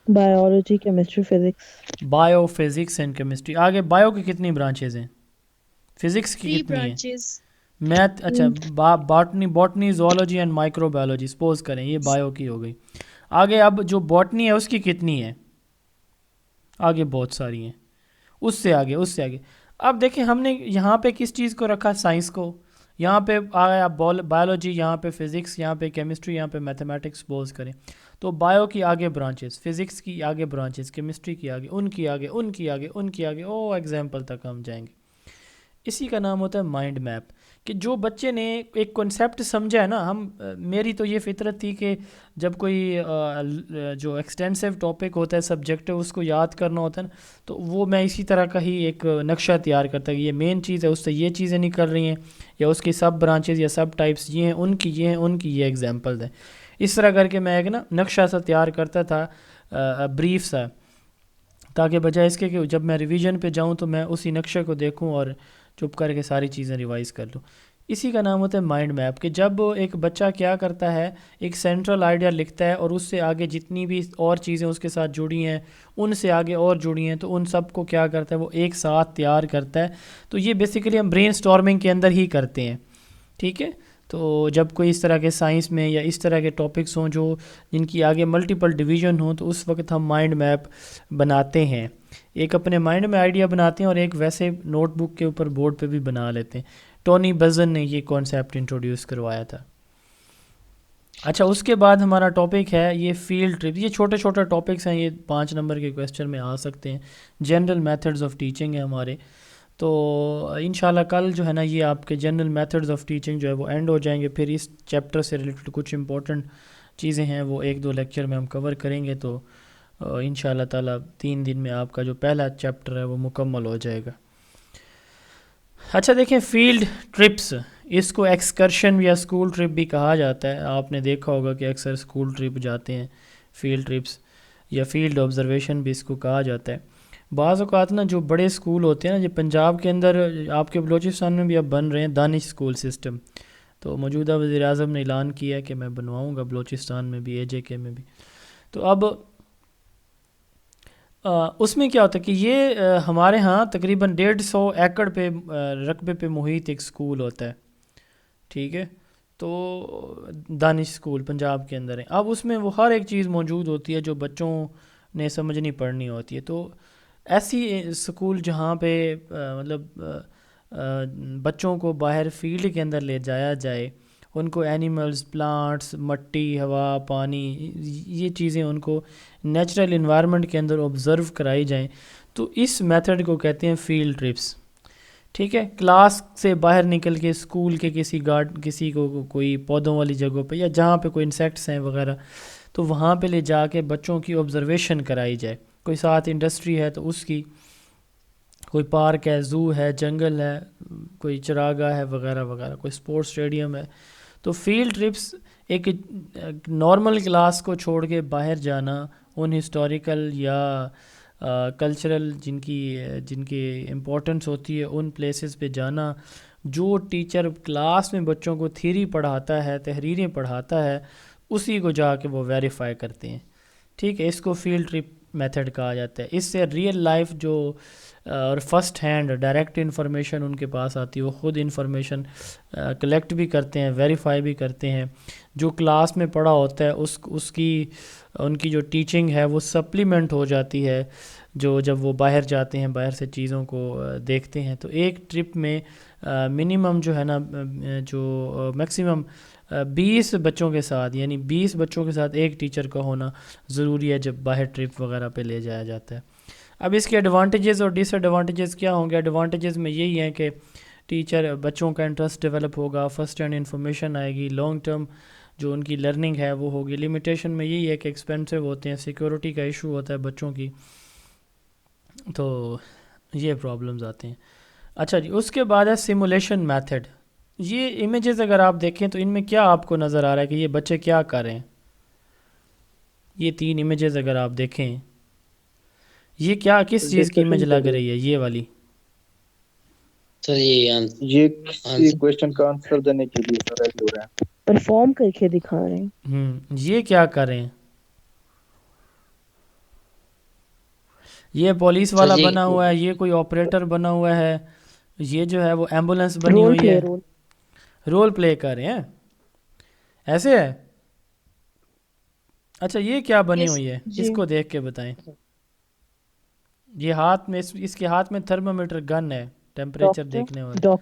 Biology, chemistry, physics. Bio, physics and chemistry. آگے بایو کی کتنی برانچز ہیں؟ فزکس کی کتنی ہیں؟ میتھ, اچھا botany, zoology and micro biology suppose کریں یہ بایو کی ہو گئی. آگے اب جو باٹنی ہے اس کی کتنی ہے؟ آگے بہت ساری ہیں, اس سے آگے. اب دیکھیں ہم نے یہاں پہ کس چیز کو رکھا؟ سائنس کو. یہاں پہ آیا بایولوجی, یہاں پہ فزکس, یہاں پہ کیمسٹری, یہاں پہ میتھمیٹکس سپوز کریں. تو بایو کی آگے برانچز, فزکس کی آگے برانچز, کیمسٹری کی آگے, ان کی آگے, ایگزامپل تک ہم جائیں گے. اسی کا نام ہوتا ہے مائنڈ میپ, کہ جو بچے نے ایک کنسیپٹ سمجھا ہے نا، میری تو یہ فطرت تھی کہ جب کوئی جو ایکسٹینسو ٹاپک ہوتا ہے سبجیکٹ اس کو یاد کرنا ہوتا ہے نا، تو وہ میں اسی طرح کا ہی ایک نقشہ تیار کرتا کہ یہ مین چیز ہے، اس سے یہ چیزیں نکل رہی ہیں، یا اس کی سب برانچز یا سب ٹائپس یہ ہیں، ان کی یہ ہیں، ان کی یہ ایگزامپلز ہیں. اس طرح کر کے میں ایک نا نقشہ سا تیار کرتا تھا، بریف سا، تاکہ بجائے اس کے کہ جب میں ریویژن پہ جاؤں تو میں اسی نقشے کو دیکھوں اور چپ کر کے ساری چیزیں ریوائز کر لوں. اسی کا نام ہوتا ہے مائنڈ میپ، کہ جب ایک بچہ کیا کرتا ہے، ایک سینٹرل آئیڈیا لکھتا ہے اور اس سے آگے جتنی بھی اور چیزیں اس کے ساتھ جڑی ہیں، ان سے آگے اور جڑی ہیں، تو ان سب کو کیا کرتا ہے وہ ایک ساتھ تیار کرتا ہے. تو یہ بیسیکلی ہم برین سٹارمنگ کے اندر ہی کرتے ہیں. ٹھیک ہے، تو جب کوئی اس طرح کے سائنس میں یا اس طرح کے ٹاپکس ہوں جو جن کی آگے ملٹیپل ڈویژن ہوں، تو اس وقت ہم مائنڈ میپ بناتے ہیں. ایک اپنے مائنڈ میں آئیڈیا بناتے ہیں اور ایک ویسے نوٹ بک کے اوپر بورڈ پہ بھی بنا لیتے ہیں. ٹونی بزن نے یہ کانسیپٹ انٹروڈیوس کروایا تھا. اچھا، اس کے بعد ہمارا ٹاپک ہے یہ فیلڈ ٹرپ. یہ چھوٹے چھوٹے ٹاپکس ہیں، یہ 5 نمبر کے کویسچن میں آ سکتے ہیں. جنرل میتھڈز آف ٹیچنگ ہے ہمارے. تو انشاءاللہ کل جو ہے نا یہ آپ کے جنرل میتھڈز آف ٹیچنگ جو ہے وہ اینڈ ہو جائیں گے. پھر اس چیپٹر سے ریلیٹڈ کچھ امپورٹنٹ چیزیں ہیں وہ 1-2 لیکچر میں ہم کور کریں گے. تو انشاءاللہ تعالیٰ 3 دن میں آپ کا جو پہلا چیپٹر ہے وہ مکمل ہو جائے گا. اچھا دیکھیں، فیلڈ ٹرپس، اس کو ایکسکرشن یا اسکول ٹرپ بھی کہا جاتا ہے. آپ نے دیکھا ہوگا کہ اکثر اسکول ٹرپ جاتے ہیں، فیلڈ ٹرپس یا فیلڈ آبزرویشن بھی اس کو کہا جاتا ہے. بعض اوقات نا جو بڑے اسکول ہوتے ہیں نا، جو پنجاب کے اندر، آپ کے بلوچستان میں بھی اب بن رہے ہیں دانش اسکول سسٹم. تو موجودہ وزیر اعظم نے اعلان کیا ہے کہ میں بنواؤں گا بلوچستان میں بھی، AJK میں بھی. تو اب اس میں کیا ہوتا ہے کہ یہ ہمارے ہاں تقریباً 150 ایکڑ پہ رقبے پہ محیط ایک اسکول ہوتا ہے. ٹھیک ہے، تو دانش اسکول پنجاب کے اندر ہے. اب اس میں وہ ہر ایک چیز موجود ہوتی ہے جو بچوں نے سمجھنی پڑھنی ہوتی ہے. تو ایسی اسکول جہاں پہ مطلب بچوں کو باہر فیلڈ کے اندر لے جایا جائے، ان کو اینیملز، پلانٹس، مٹی، ہوا، پانی، یہ چیزیں ان کو نیچرل انوائرمنٹ کے اندر آبزرو کرائی جائیں، تو اس میتھڈ کو کہتے ہیں فیلڈ ٹرپس. ٹھیک ہے، کلاس سے باہر نکل کے اسکول کے کسی کو کوئی پودوں والی جگہوں پہ یا جہاں پہ کوئی انسیکٹس ہیں وغیرہ، تو وہاں پہ لے جا کے بچوں کی آبزرویشن کرائی جائے. کوئی ساتھ انڈسٹری ہے تو اس کی، کوئی پارک ہے، زو ہے، جنگل ہے، کوئی چراگاہ ہے وغیرہ وغیرہ، کوئی سپورٹس اسٹیڈیم ہے. تو فیلڈ ٹرپس ایک نارمل کلاس کو چھوڑ کے باہر جانا، ان ہسٹوریکل یا کلچرل جن کی امپورٹنس ہوتی ہے ان پلیسز پہ جانا. جو ٹیچر کلاس میں بچوں کو تھیوری پڑھاتا ہے، تحریریں پڑھاتا ہے، اسی کو جا کے وہ ویریفائی کرتے ہیں. ٹھیک ہے، اس کو فیلڈ ٹرپ میتھڈ کہا جاتا ہے. اس سے ریئل لائف جو اور فرسٹ ہینڈ ڈائریکٹ انفارمیشن ان کے پاس آتی ہے، وہ خود انفارمیشن کلیکٹ بھی کرتے ہیں، ویریفائی بھی کرتے ہیں. جو کلاس میں پڑھا ہوتا ہے ان کی جو ٹیچنگ ہے وہ سپلیمنٹ ہو جاتی ہے جب وہ باہر جاتے ہیں، باہر سے چیزوں کو دیکھتے ہیں. تو ایک ٹرپ میں منیمم جو ہے نا، جو میکسیمم 20 بچوں کے ساتھ، یعنی 20 بچوں کے ساتھ ایک ٹیچر کا ہونا ضروری ہے جب باہر ٹرپ وغیرہ پہ لے جایا جاتا ہے. اب اس کے ایڈوانٹیجز اور ڈس ایڈوانٹیجز کیا ہوں گے؟ ایڈوانٹیجز میں یہی ہیں کہ ٹیچر بچوں کا انٹرسٹ ڈیولپ ہوگا، فرسٹ ہینڈ انفارمیشن آئے گی، لانگ ٹرم جو ان کی لرننگ ہے وہ ہوگی. لمیٹیشن میں یہی ہے کہ ایکسپینسو ہوتے ہیں، سیکیورٹی کا ایشو ہوتا ہے بچوں کی، تو یہ پرابلمز آتے ہیں. اچھا جی، اس کے بعد ہے سیمولیشن میتھڈ. یہ امیجز اگر آپ دیکھیں تو ان میں کیا آپ کو نظر آ رہا ہے کہ یہ بچے کیا کر رہے ہیں؟ یہ 3 امیجز اگر آپ دیکھیں، یہ کیا کس چیز کی امیج لگ رہی ہے؟ یہ والی سر یہ کویسچن کا آنسر دینے کے لیے سر ایڈ ہو رہا ہے، پرفارم کر کے دکھا رہے ہیں. یہ کیا کر رہے ہیں؟ یہ پولیس والا بنا ہوا ہے، یہ کوئی آپریٹر بنا ہوا ہے، یہ جو ہے وہ ایمبولینس بنی ہوئی ہے، رول پلے کر رہے ہیں، ایسے ہے. اچھا، یہ کیا بنی ہوئی ہے؟ اس کو دیکھ کے بتائیں. یہ ہاتھ میں، اس کے ہاتھ میں تھرمومیٹر گن ہے، ٹیمپریچر دیکھنے والا.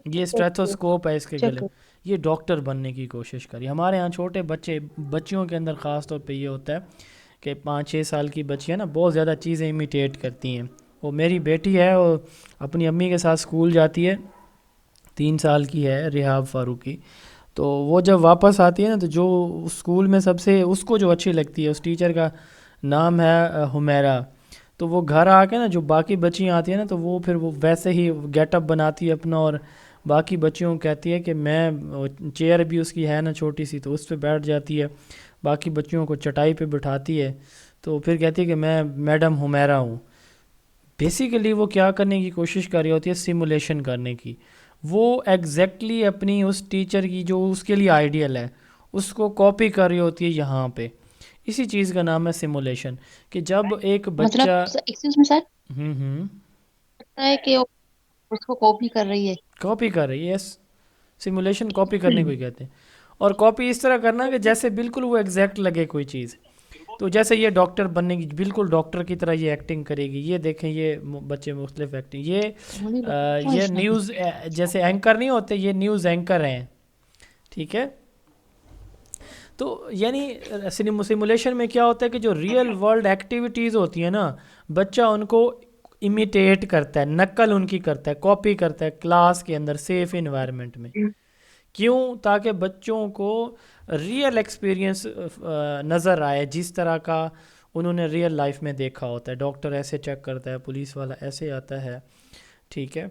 یہ اسٹریتھوسکوپ ہے اس کے گلے. یہ ڈاکٹر بننے کی کوشش کری. ہمارے ہاں چھوٹے بچیوں کے اندر خاص طور پہ یہ ہوتا ہے کہ 5-6 سال کی بچیاں نا بہت زیادہ چیزیں امیٹیٹ کرتی ہیں. وہ میری بیٹی ہے، وہ اپنی امی کے ساتھ اسکول جاتی ہے، 3 سال کی ہے ریحاب فاروقی. تو وہ جب واپس آتی ہے نا تو جو اسکول میں سب سے اس کو جو اچھی لگتی ہے اس ٹیچر کا نام ہے حمیرہ. تو وہ گھر آ کے نا جو باقی بچیاں آتی ہیں نا تو وہ پھر وہ ویسے ہی گیٹ اپ بناتی ہے اپنا اور باقی بچیوں کو کہتی ہے کہ میں چیئر بھی اس کی ہے نا چھوٹی سی تو اس پہ بیٹھ جاتی ہے, باقی بچیوں کو چٹائی پہ بٹھاتی ہے. تو پھر کہتی ہے کہ میں میڈم حمیرہ ہوں. بیسیکلی وہ کیا کرنے کی کوشش کر رہی ہوتی ہے, سیمولیشن کرنے کی. وہ ایگزیکٹلی اپنی اس ٹیچر کی جو اس کے لیے آئیڈیل ہے اس کو کاپی کر رہی ہوتی ہے یہاں پہ. اسی چیز کا نام ہے سیمولیشن, کہ جب ایک بچہ ایکسکیوز می سر ہے کہ اس کو کاپی کر رہی ہے, کاپی کر رہی ہے. یس, سیمولیشن کاپی کرنے کو ہی کہتے ہیں. اور کاپی اس طرح کرنا کہ جیسے بالکل وہ ایگزیکٹ لگے کوئی چیز. تو جیسے یہ ڈاکٹر بننے کی بالکل ڈاکٹر کی طرح یہ ایکٹنگ کرے گی. یہ دیکھیں یہ بچے مختلف ایکٹنگ, یہ نیوز جیسے اینکر نہیں ہوتے, یہ نیوز اینکر ہیں. ٹھیک ہے, تو یعنی سیمولیشن میں کیا ہوتا ہے کہ جو ریئل ورلڈ ایکٹیویٹیز ہوتی ہیں نا بچہ ان کو امیٹیٹ کرتا ہے, نقل ان کی کرتا ہے, کاپی کرتا ہے کلاس کے اندر سیف انوائرمنٹ میں. کیوں؟ تاکہ بچوں کو ریئل ایکسپیرینس نظر آئے جس طرح کا انہوں نے ریئل لائف میں دیکھا ہوتا ہے. ڈاکٹر ایسے چیک کرتا ہے, پولیس والا ایسے آتا ہے, ٹھیک ہے,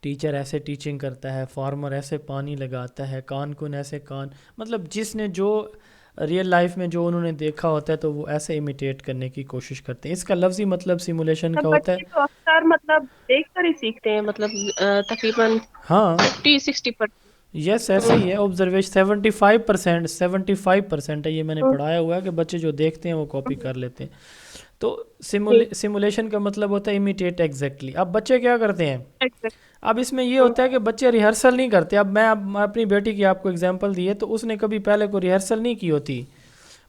ٹیچر ایسے ٹیچنگ کرتا ہے, فارمر ایسے پانی لگاتا ہے, کان کن ایسے کان, مطلب جس نے جو ریئل لائف میں جو انہوں نے دیکھا ہوتا ہے تو وہ ایسے امیٹیٹ کرنے کی کوشش کرتے ہیں. اس کا لفظی مطلب سیمولیشن کا ہوتا ہے. تو اکثر مطلب دیکھ کر ہی سیکھتے ہیں, مطلب تقریباً ہاں 50-60%. یس ایسے ہی ہے. آبزرویشن 75% ہے, یہ میں نے پڑھایا ہوا ہے کہ بچے جو دیکھتے ہیں وہ کاپی کر لیتے ہیں. تو سیمولیشن کا مطلب ہوتا ہے امیٹیٹ ایگزیکٹلی. اب بچے کیا کرتے ہیں, اب اس میں یہ ہوتا ہے کہ بچے ریہرسل نہیں کرتے. اب میں اپنی بیٹی کی آپ کو اگزامپل دی ہے تو اس نے کبھی پہلے کو ریہرسل نہیں کی ہوتی.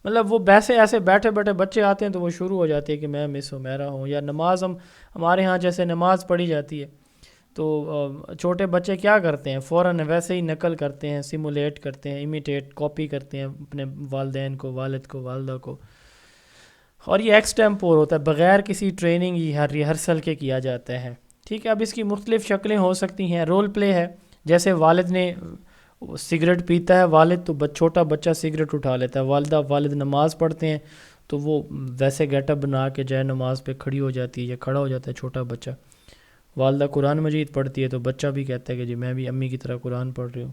مطلب وہ ویسے ایسے بیٹھے بیٹھے بچے آتے ہیں تو وہ شروع ہو جاتی ہے کہ میں مس حمیرہ ہوں. یا نماز ہمارے ہاں جیسے نماز پڑھی جاتی ہے تو چھوٹے بچے کیا کرتے ہیں, فوراً ویسے ہی نقل کرتے ہیں, سیمولیٹ کرتے ہیں, امیٹیٹ کاپی کرتے ہیں اپنے والدین کو, والد کو, والدہ کو. اور یہ ایکسٹیمپور ہوتا ہے, بغیر کسی ٹریننگ یا ریہرسل کے کیا جاتا ہے. ٹھیک ہے, اب اس کی مختلف شکلیں ہو سکتی ہیں. رول پلے ہے, جیسے والد نے سگریٹ پیتا ہے والد تو چھوٹا بچہ سگریٹ اٹھا لیتا ہے. والد نماز پڑھتے ہیں تو وہ ویسے گیٹ اپ بنا کے جائے نماز پہ کھڑی ہو جاتی ہے یا کھڑا ہو جاتا ہے چھوٹا بچہ. والدہ قرآن مجید پڑھتی ہے تو بچہ بھی کہتا ہے کہ جی میں بھی امی کی طرح قرآن پڑھ رہی ہوں.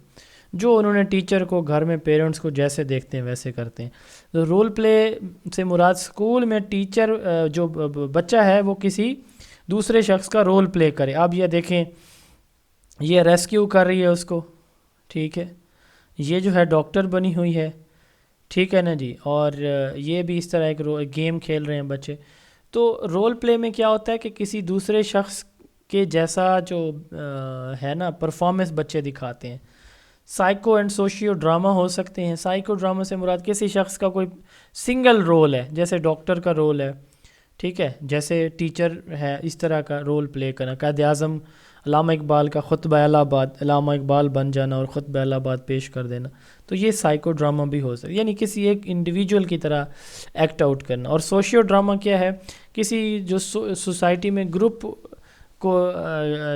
جو انہوں نے ٹیچر کو گھر میں پیرنٹس کو جیسے دیکھتے ہیں ویسے کرتے ہیں. تو رول پلے سے مراد اسکول میں ٹیچر جو بچہ ہے وہ کسی دوسرے شخص کا رول پلے کرے. اب یہ دیکھیں, یہ ریسکیو کر رہی ہے اس کو, ٹھیک ہے, یہ جو ہے ڈاکٹر بنی ہوئی ہے, ٹھیک ہے نا جی, اور یہ بھی اس طرح ایک گیم کھیل رہے ہیں بچے. تو رول پلے میں کیا ہوتا ہے کہ کسی دوسرے شخص کے جیسا جو ہے نا پرفارمنس بچے دکھاتے ہیں. سائیکو اینڈ سوشیو ڈرامہ ہو سکتے ہیں. سائیکو ڈرامہ سے مراد کسی شخص کا کوئی سنگل رول ہے, جیسے ڈاکٹر کا رول ہے, ٹھیک ہے, جیسے ٹیچر ہے, اس طرح کا رول پلے کرنا. قائد اعظم علامہ اقبال کا خطبہ الہ آباد, علامہ اقبال بن جانا اور خطبہ الہ آباد پیش کر دینا. تو یہ سائیکو ڈرامہ بھی ہو سکتا ہے, یعنی کسی ایک انڈیویجول کی طرح ایکٹ آؤٹ کرنا. اور سوشیو ڈرامہ کیا ہے, کسی جو سوسائٹی میں گروپ کو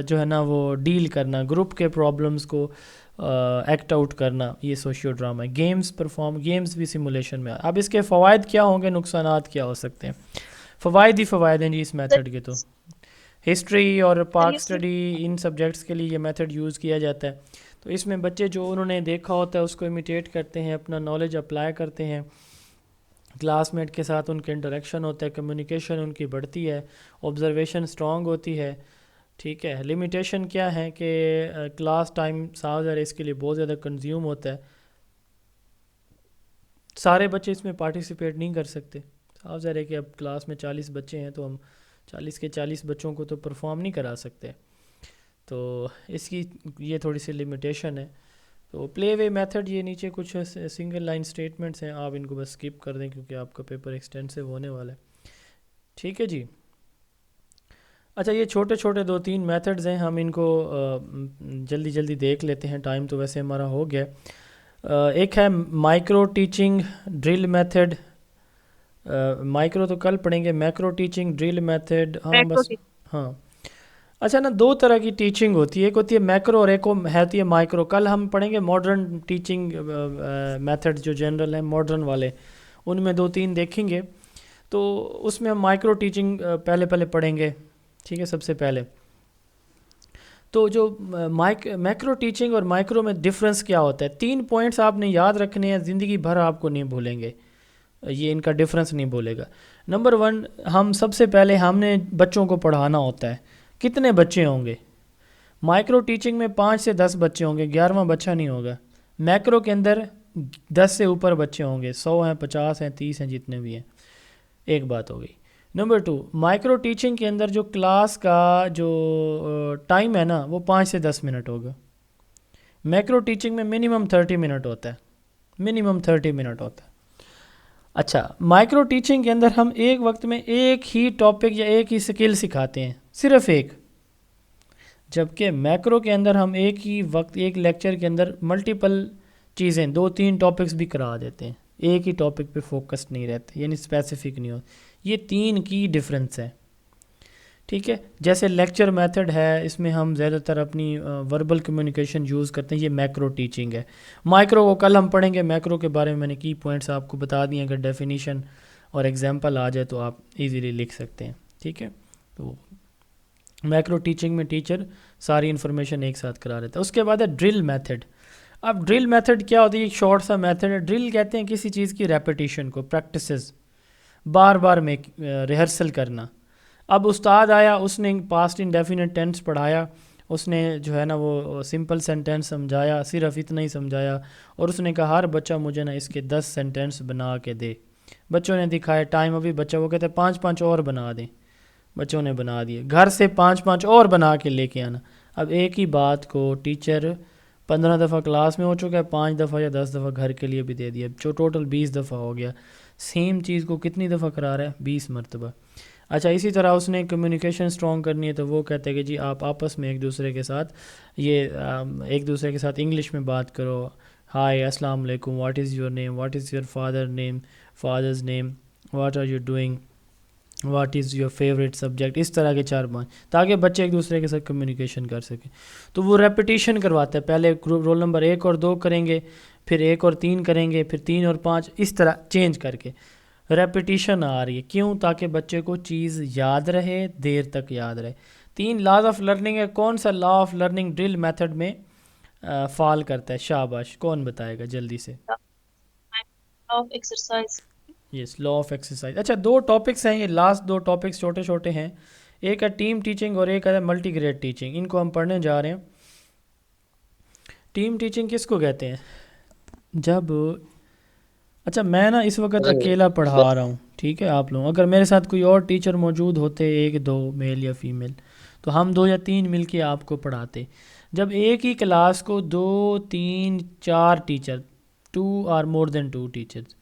جو ہے نا وہ ڈیل کرنا, گروپ کے پرابلمز کو ایکٹ آؤٹ کرنا, یہ سوشیو ڈرامہ ہے. گیمز بھی سیمولیشن میں. اب اس کے فوائد کیا ہوں گے, نقصانات کیا ہو سکتے ہیں؟ فوائد ہی فوائد ہیں جی اس میتھڈ کے. تو ہسٹری اور پاک اسٹڈی ان سبجیکٹس کے لیے یہ میتھڈ یوز کیا جاتا ہے. تو اس میں بچے جو انہوں نے دیکھا ہوتا ہے اس کو امیٹیٹ کرتے ہیں, اپنا نالج اپلائی کرتے ہیں, کلاس میٹ کے ساتھ ان کے انٹریکشن ہوتا ہے, کمیونیکیشن ان کی بڑھتی ہے, آبزرویشن اسٹرانگ ہوتی ہے, ٹھیک ہے. لمیٹیشن کیا ہے کہ کلاس ٹائم صاف ظاہر اس کے لیے بہت زیادہ کنزیوم ہوتا ہے, سارے بچے اس میں پارٹیسپیٹ نہیں کر سکتے. صاف ظاہر ہے کہ اب کلاس میں 40 بچے ہیں تو ہم 40 کے 40 بچوں کو تو پرفارم نہیں کرا سکتے, تو اس کی یہ تھوڑی سی لمیٹیشن ہے. تو پلے وے میتھڈ, یہ نیچے کچھ سنگل لائن سٹیٹمنٹس ہیں, آپ ان کو بس اسکپ کر دیں کیونکہ آپ کا پیپر ایکسٹینسو ہونے والا ہے, ٹھیک ہے جی. اچھا, یہ چھوٹے چھوٹے 2-3 میتھڈز ہیں, ہم ان کو جلدی دیکھ لیتے ہیں, ٹائم تو ویسے ہمارا ہو گیا. ایک ہے micro teaching drill method. Micro تو کل پڑھیں گے, میکرو ٹیچنگ ڈرل میتھڈ. ہاں بس, ہاں اچھا نا، دو طرح کی ٹیچنگ ہوتی ہے، ایک ہوتی ہے میکرو اور ایک ہوتی ہے مائکرو. کل ہم پڑھیں گے ماڈرن ٹیچنگ میتھڈ جو جنرل ہیں ماڈرن والے، ان میں 2-3 دیکھیں گے. تو اس میں ہم مائکرو ٹیچنگ پہلے پڑھیں گے، ٹھیک ہے. سب سے پہلے تو جو میکرو ٹیچنگ اور مائکرو میں ڈفرنس کیا ہوتا ہے، 3 پوائنٹس آپ نے یاد رکھنے ہیں، زندگی بھر آپ کو نہیں بھولیں گے، یہ ان کا ڈفرنس نہیں بولے گا. نمبر 1، ہم سب سے پہلے ہم نے بچوں کو پڑھانا ہوتا ہے. کتنے بچے ہوں گے؟ مائکرو ٹیچنگ میں 5 سے 10 بچے ہوں گے، 11واں بچہ نہیں ہوگا. میکرو کے اندر 10 سے اوپر بچے ہوں گے، 100 ہیں، 50 ہیں، 30 ہیں، جتنے بھی ہیں. ایک بات ہو گئی. نمبر 2، مائکرو ٹیچنگ کے اندر جو کلاس کا جو ٹائم ہے نا وہ 5 سے 10 منٹ ہوگا. میکرو ٹیچنگ میں منیمم 30 منٹ ہوتا ہے، منیمم 30 منٹ ہوتا ہے. اچھا، مائکرو ٹیچنگ کے اندر ہم ایک وقت میں ایک ہی ٹاپک یا ایک ہی سکل سکھاتے ہیں، صرف ایک. جبکہ میکرو کے اندر ہم ایک ہی وقت ایک لیکچر کے اندر ملٹیپل چیزیں 2-3 ٹاپکس بھی کرا دیتے ہیں، ایک ہی ٹاپک پہ فوکس نہیں رہتے، یعنی اسپیسیفک نہیں ہوتا. یہ 3 کی ڈفرنس ہے، ٹھیک ہے. جیسے لیکچر میتھڈ ہے، اس میں ہم زیادہ تر اپنی وربل کمیونیکیشن یوز کرتے ہیں، یہ میکرو ٹیچنگ ہے. مائکرو کو کل ہم پڑھیں گے. میکرو کے بارے میں میں نے کی پوائنٹس آپ کو بتا دیے، اگر ڈیفینیشن اور ایگزامپل آ جائے تو آپ ایزیلی لکھ سکتے ہیں، ٹھیک ہے. تو میکرو ٹیچنگ میں ٹیچر ساری انفارمیشن ایک ساتھ کرا رہتا ہے. اس کے بعد ہے ڈرل میتھڈ. اب ڈرل میتھڈ کیا ہوتی ہے؟ ایک شارٹ سا میتھڈ ہے. ڈرل کہتے ہیں کسی چیز کی ریپیٹیشن کو، پریکٹسز، بار بار میں ریہرسل کرنا. اب استاد آیا، اس نے پاسٹ انڈیفینٹ ٹینس پڑھایا، اس نے جو ہے نا وہ سمپل سینٹینس سمجھایا، صرف اتنا ہی سمجھایا، اور اس نے کہا ہر بچہ مجھے نا اس کے 10 سینٹینس بنا کے دے. بچوں نے دکھائے، ٹائم ابھی بچہ وہ کہتے ہیں 5-5 اور بنا دیں. بچوں نے بنا دیے، گھر سے 5-5 اور بنا کے لے کے آنا. اب ایک ہی بات کو ٹیچر 15 دفعہ کلاس میں ہو چکا ہے، 5 دفعہ یا 10 دفعہ گھر کے لیے بھی دے دیا، جو ٹوٹل 20 دفعہ ہو گیا. سیم چیز کو کتنی دفعہ کرا رہا ہے؟ 20 مرتبہ. اچھا، اسی طرح اس نے کمیونیکیشن اسٹرانگ کرنی ہے تو وہ کہتے ہیں کہ جی آپ آپس میں ایک دوسرے کے ساتھ انگلش میں بات کرو. ہائے، السلام علیکم، what is your name, what is your father's name, what are you doing, what is your favourite subject. اس طرح کے 4-5، تاکہ بچے ایک دوسرے کے ساتھ کمیونیکیشن کر سکیں. تو وہ ریپیٹیشن کرواتا ہے، پہلے رول نمبر 1 اور 2 کریں گے، پھر 1 اور 3 کریں گے، پھر 3 اور 5، اس طرح چینج کر کے ریپیٹیشن آ رہی ہے. کیوں؟ تاکہ بچے کو چیز یاد رہے، دیر تک یاد رہے. 3 لاز آف لرننگ ہے. کون سا law of learning drill method میں فال کرتا ہے؟ شاباش، کون بتائے گا جلدی سے؟ یس، لا آف ایکسرسائز. اچھا، 2 ٹاپکس ہیں، یہ لاسٹ 2 ٹاپکس چھوٹے چھوٹے ہیں. ایک ہے ٹیم ٹیچنگ اور ایک ہے ملٹی گریڈ ٹیچنگ. ان کو ہم پڑھنے جا رہے ہیں. ٹیم ٹیچنگ کس کو کہتے ہیں؟ جب اچھا میں نا اس وقت اکیلا پڑھا رہا ہوں، ٹھیک ہے. آپ لوگ اگر میرے ساتھ کوئی اور ٹیچر موجود ہوتے، 1-2 میل یا فیمیل، تو ہم 2 یا 3 مل کے آپ کو پڑھاتے. جب ایک ہی کلاس کو 2-3-4 ٹیچر، 2 اور مور دین 2 teachers,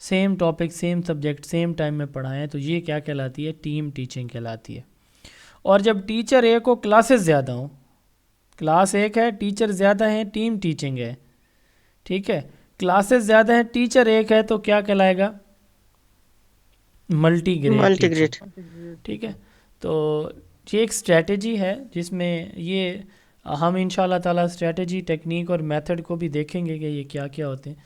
same topic, same subject, same time میں پڑھائیں تو یہ کیا کہلاتی ہے؟ ٹیم ٹیچنگ کہلاتی ہے. اور جب ٹیچر ایک ہو، کلاسز زیادہ ہوں، کلاس ایک ہے، ٹیچر زیادہ ہیں، ٹیم ٹیچنگ ہے، ٹھیک ہے. کلاسز زیادہ ہیں، ٹیچر ایک ہے، تو کیا کہلائے گا؟ ملٹی گریڈ، ٹھیک ہے. تو یہ ایک اسٹریٹجی ہے جس میں یہ ہم انشاءاللہ تعالیٰ اسٹریٹجی، ٹیکنیک اور میتھڈ کو بھی دیکھیں گے کہ یہ کیا کیا ہوتے ہیں.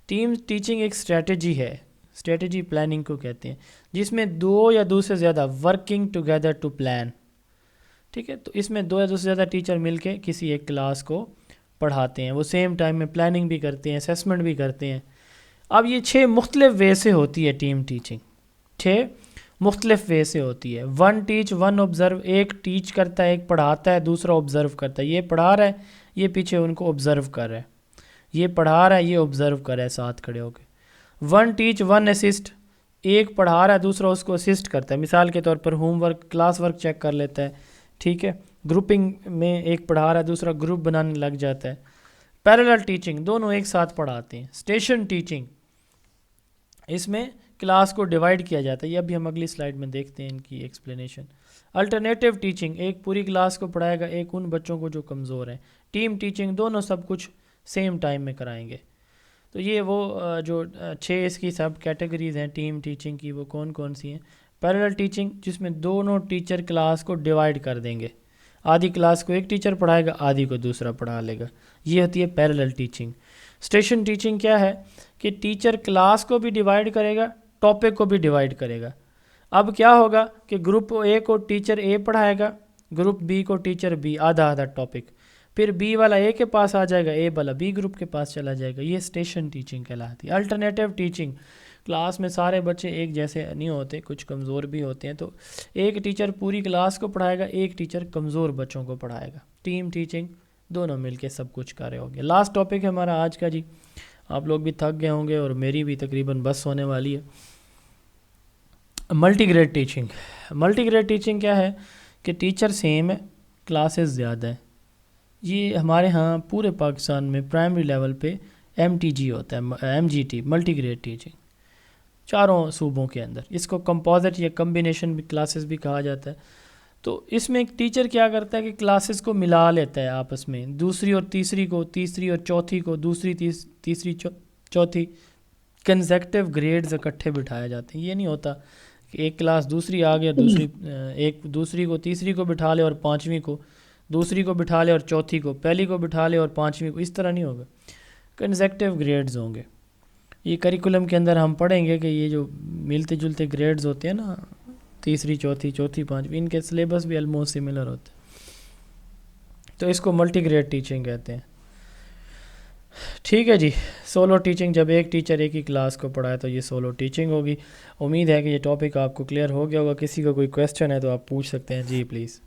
ٹیم ٹیچنگ ایک اسٹریٹجی ہے، اسٹریٹجی پلاننگ کو کہتے ہیں، جس میں 2 یا 2 سے زیادہ ورکنگ ٹوگیدر ٹو پلان، ٹھیک ہے. تو اس میں 2 یا 2 سے زیادہ ٹیچر مل کے کسی ایک کلاس کو پڑھاتے ہیں، وہ سیم ٹائم میں پلاننگ بھی کرتے ہیں، اسیسمنٹ بھی کرتے ہیں. اب یہ 6 مختلف وے سے ہوتی ہے ٹیم ٹیچنگ، 6 مختلف وے سے ہوتی ہے. 1 ٹیچ 1 آبزرو، ایک ٹیچ کرتا ہے، ایک پڑھاتا ہے، دوسرا آبزرو کرتا ہے. یہ پڑھا رہا ہے، یہ پیچھے ان کو آبزرو کر رہا ہے، یہ پڑھا رہا ہے، یہ آبزرو کر رہا ہے ساتھ کھڑے ہو کے. 1 ٹیچ 1 اسسٹ، ایک پڑھا رہا ہے، دوسرا اس کو اسسٹ کرتا ہے. مثال کے طور پر homework, classwork check کر لیتا ہے، ٹھیک ہے. گروپنگ میں ایک پڑھا رہا ہے، دوسرا گروپ بنانے لگ جاتا ہے. پیرالل ٹیچنگ، دونوں ایک ساتھ پڑھاتے ہیں. اسٹیشن ٹیچنگ، اس میں کلاس کو ڈیوائیڈ کیا جاتا ہے. یہ ابھی ہم اگلی سلائیڈ میں دیکھتے ہیں ان کی ایکسپلینیشن. الٹرنیٹیو ٹیچنگ، ایک پوری کلاس کو پڑھائے گا، ایک ان بچوں کو جو کمزور ہیں. ٹیم ٹیچنگ، دونوں سب کچھ سیم ٹائم میں کرائیں گے. تو یہ وہ جو 6 اس کی سب کیٹیگریز ہیں ٹیم ٹیچنگ کی، وہ کون کون سی ہیں؟ پیرالل ٹیچنگ، جس میں دونوں ٹیچر کلاس کو ڈیوائیڈ کر دیں گے. آدھی کلاس کو ایک ٹیچر پڑھائے گا، آدھی کو دوسرا پڑھا لے گا. یہ ہوتی ہے پیرالل ٹیچنگ. اسٹیشن ٹیچنگ کیا ہے کہ ٹیچر کلاس کو بھی ڈیوائیڈ کرے گا، ٹاپک کو بھی ڈیوائیڈ کرے گا. اب کیا ہوگا کہ گروپ اے کو ٹیچر اے پڑھائے گا، گروپ بی کو ٹیچر بی، آدھا آدھا ٹاپک. پھر بی والا اے کے پاس آ جائے گا، اے والا بی گروپ کے پاس چلا جائے گا. یہ اسٹیشن ٹیچنگ کہلاتی ہے. الٹرنیٹیو ٹیچنگ، کلاس میں سارے بچے ایک جیسے نہیں ہوتے، کچھ کمزور بھی ہوتے ہیں، تو ایک ٹیچر پوری کلاس کو پڑھائے گا، ایک ٹیچر کمزور بچوں کو پڑھائے گا. ٹیم ٹیچنگ، دونوں مل کے سب کچھ کر رہے ہوں گے. لاسٹ ٹاپک ہے ہمارا آج کا جی. آپ لوگ بھی تھک گئے ہوں گے اور میری بھی تقریباً بس ہونے والی ہے. Multi grade teaching. Multi grade teaching کیا ہے کہ ٹیچر سیم ہے، کلاسز زیادہ ہیں. یہ ہمارے ہاں پورے پاکستان میں پرائمری لیول پہ MTG ہوتا ہے، MGT ملٹی گریڈ ٹیچنگ، چاروں صوبوں کے اندر. اس کو کمپوزٹ یا کمبینیشن کلاسز بھی کہا جاتا ہے. تو اس میں ایک ٹیچر کیا کرتا ہے کہ کلاسز کو ملا لیتا ہے آپس میں، دوسری اور تیسری کو، تیسری اور چوتھی کو، دوسری تیسری چوتھی، کنزیکٹیو گریڈز اکٹھے بٹھائے جاتے ہیں. یہ نہیں ہوتا کہ ایک کلاس دوسری آ گیا، ایک دوسری کو تیسری کو بٹھا لے اور پانچویں کو، دوسری کو بٹھا لے اور چوتھی کو، پہلی کو بٹھا لے اور پانچویں کو. اس طرح نہیں ہوگا، کنزیکٹیو گریڈز ہوں گے. یہ کریکولم کے اندر ہم پڑھیں گے کہ یہ جو ملتے جلتے گریڈز ہوتے ہیں نا، تیسری چوتھی چوتھی پانچویں، ان کے سلیبس بھی آلموسٹ سملر ہوتے ہیں. تو اس کو ملٹی گریڈ ٹیچنگ کہتے ہیں. ٹھیک ہے جی. سولو ٹیچنگ، جب ایک ٹیچر ایک ہی کلاس کو پڑھائے تو یہ سولو ٹیچنگ ہوگی. امید ہے کہ یہ ٹاپک آپ کو کلیئر ہو گیا ہوگا. کسی کا کوئی کویسچن ہے تو آپ پوچھ سکتے ہیں. جی پلیز.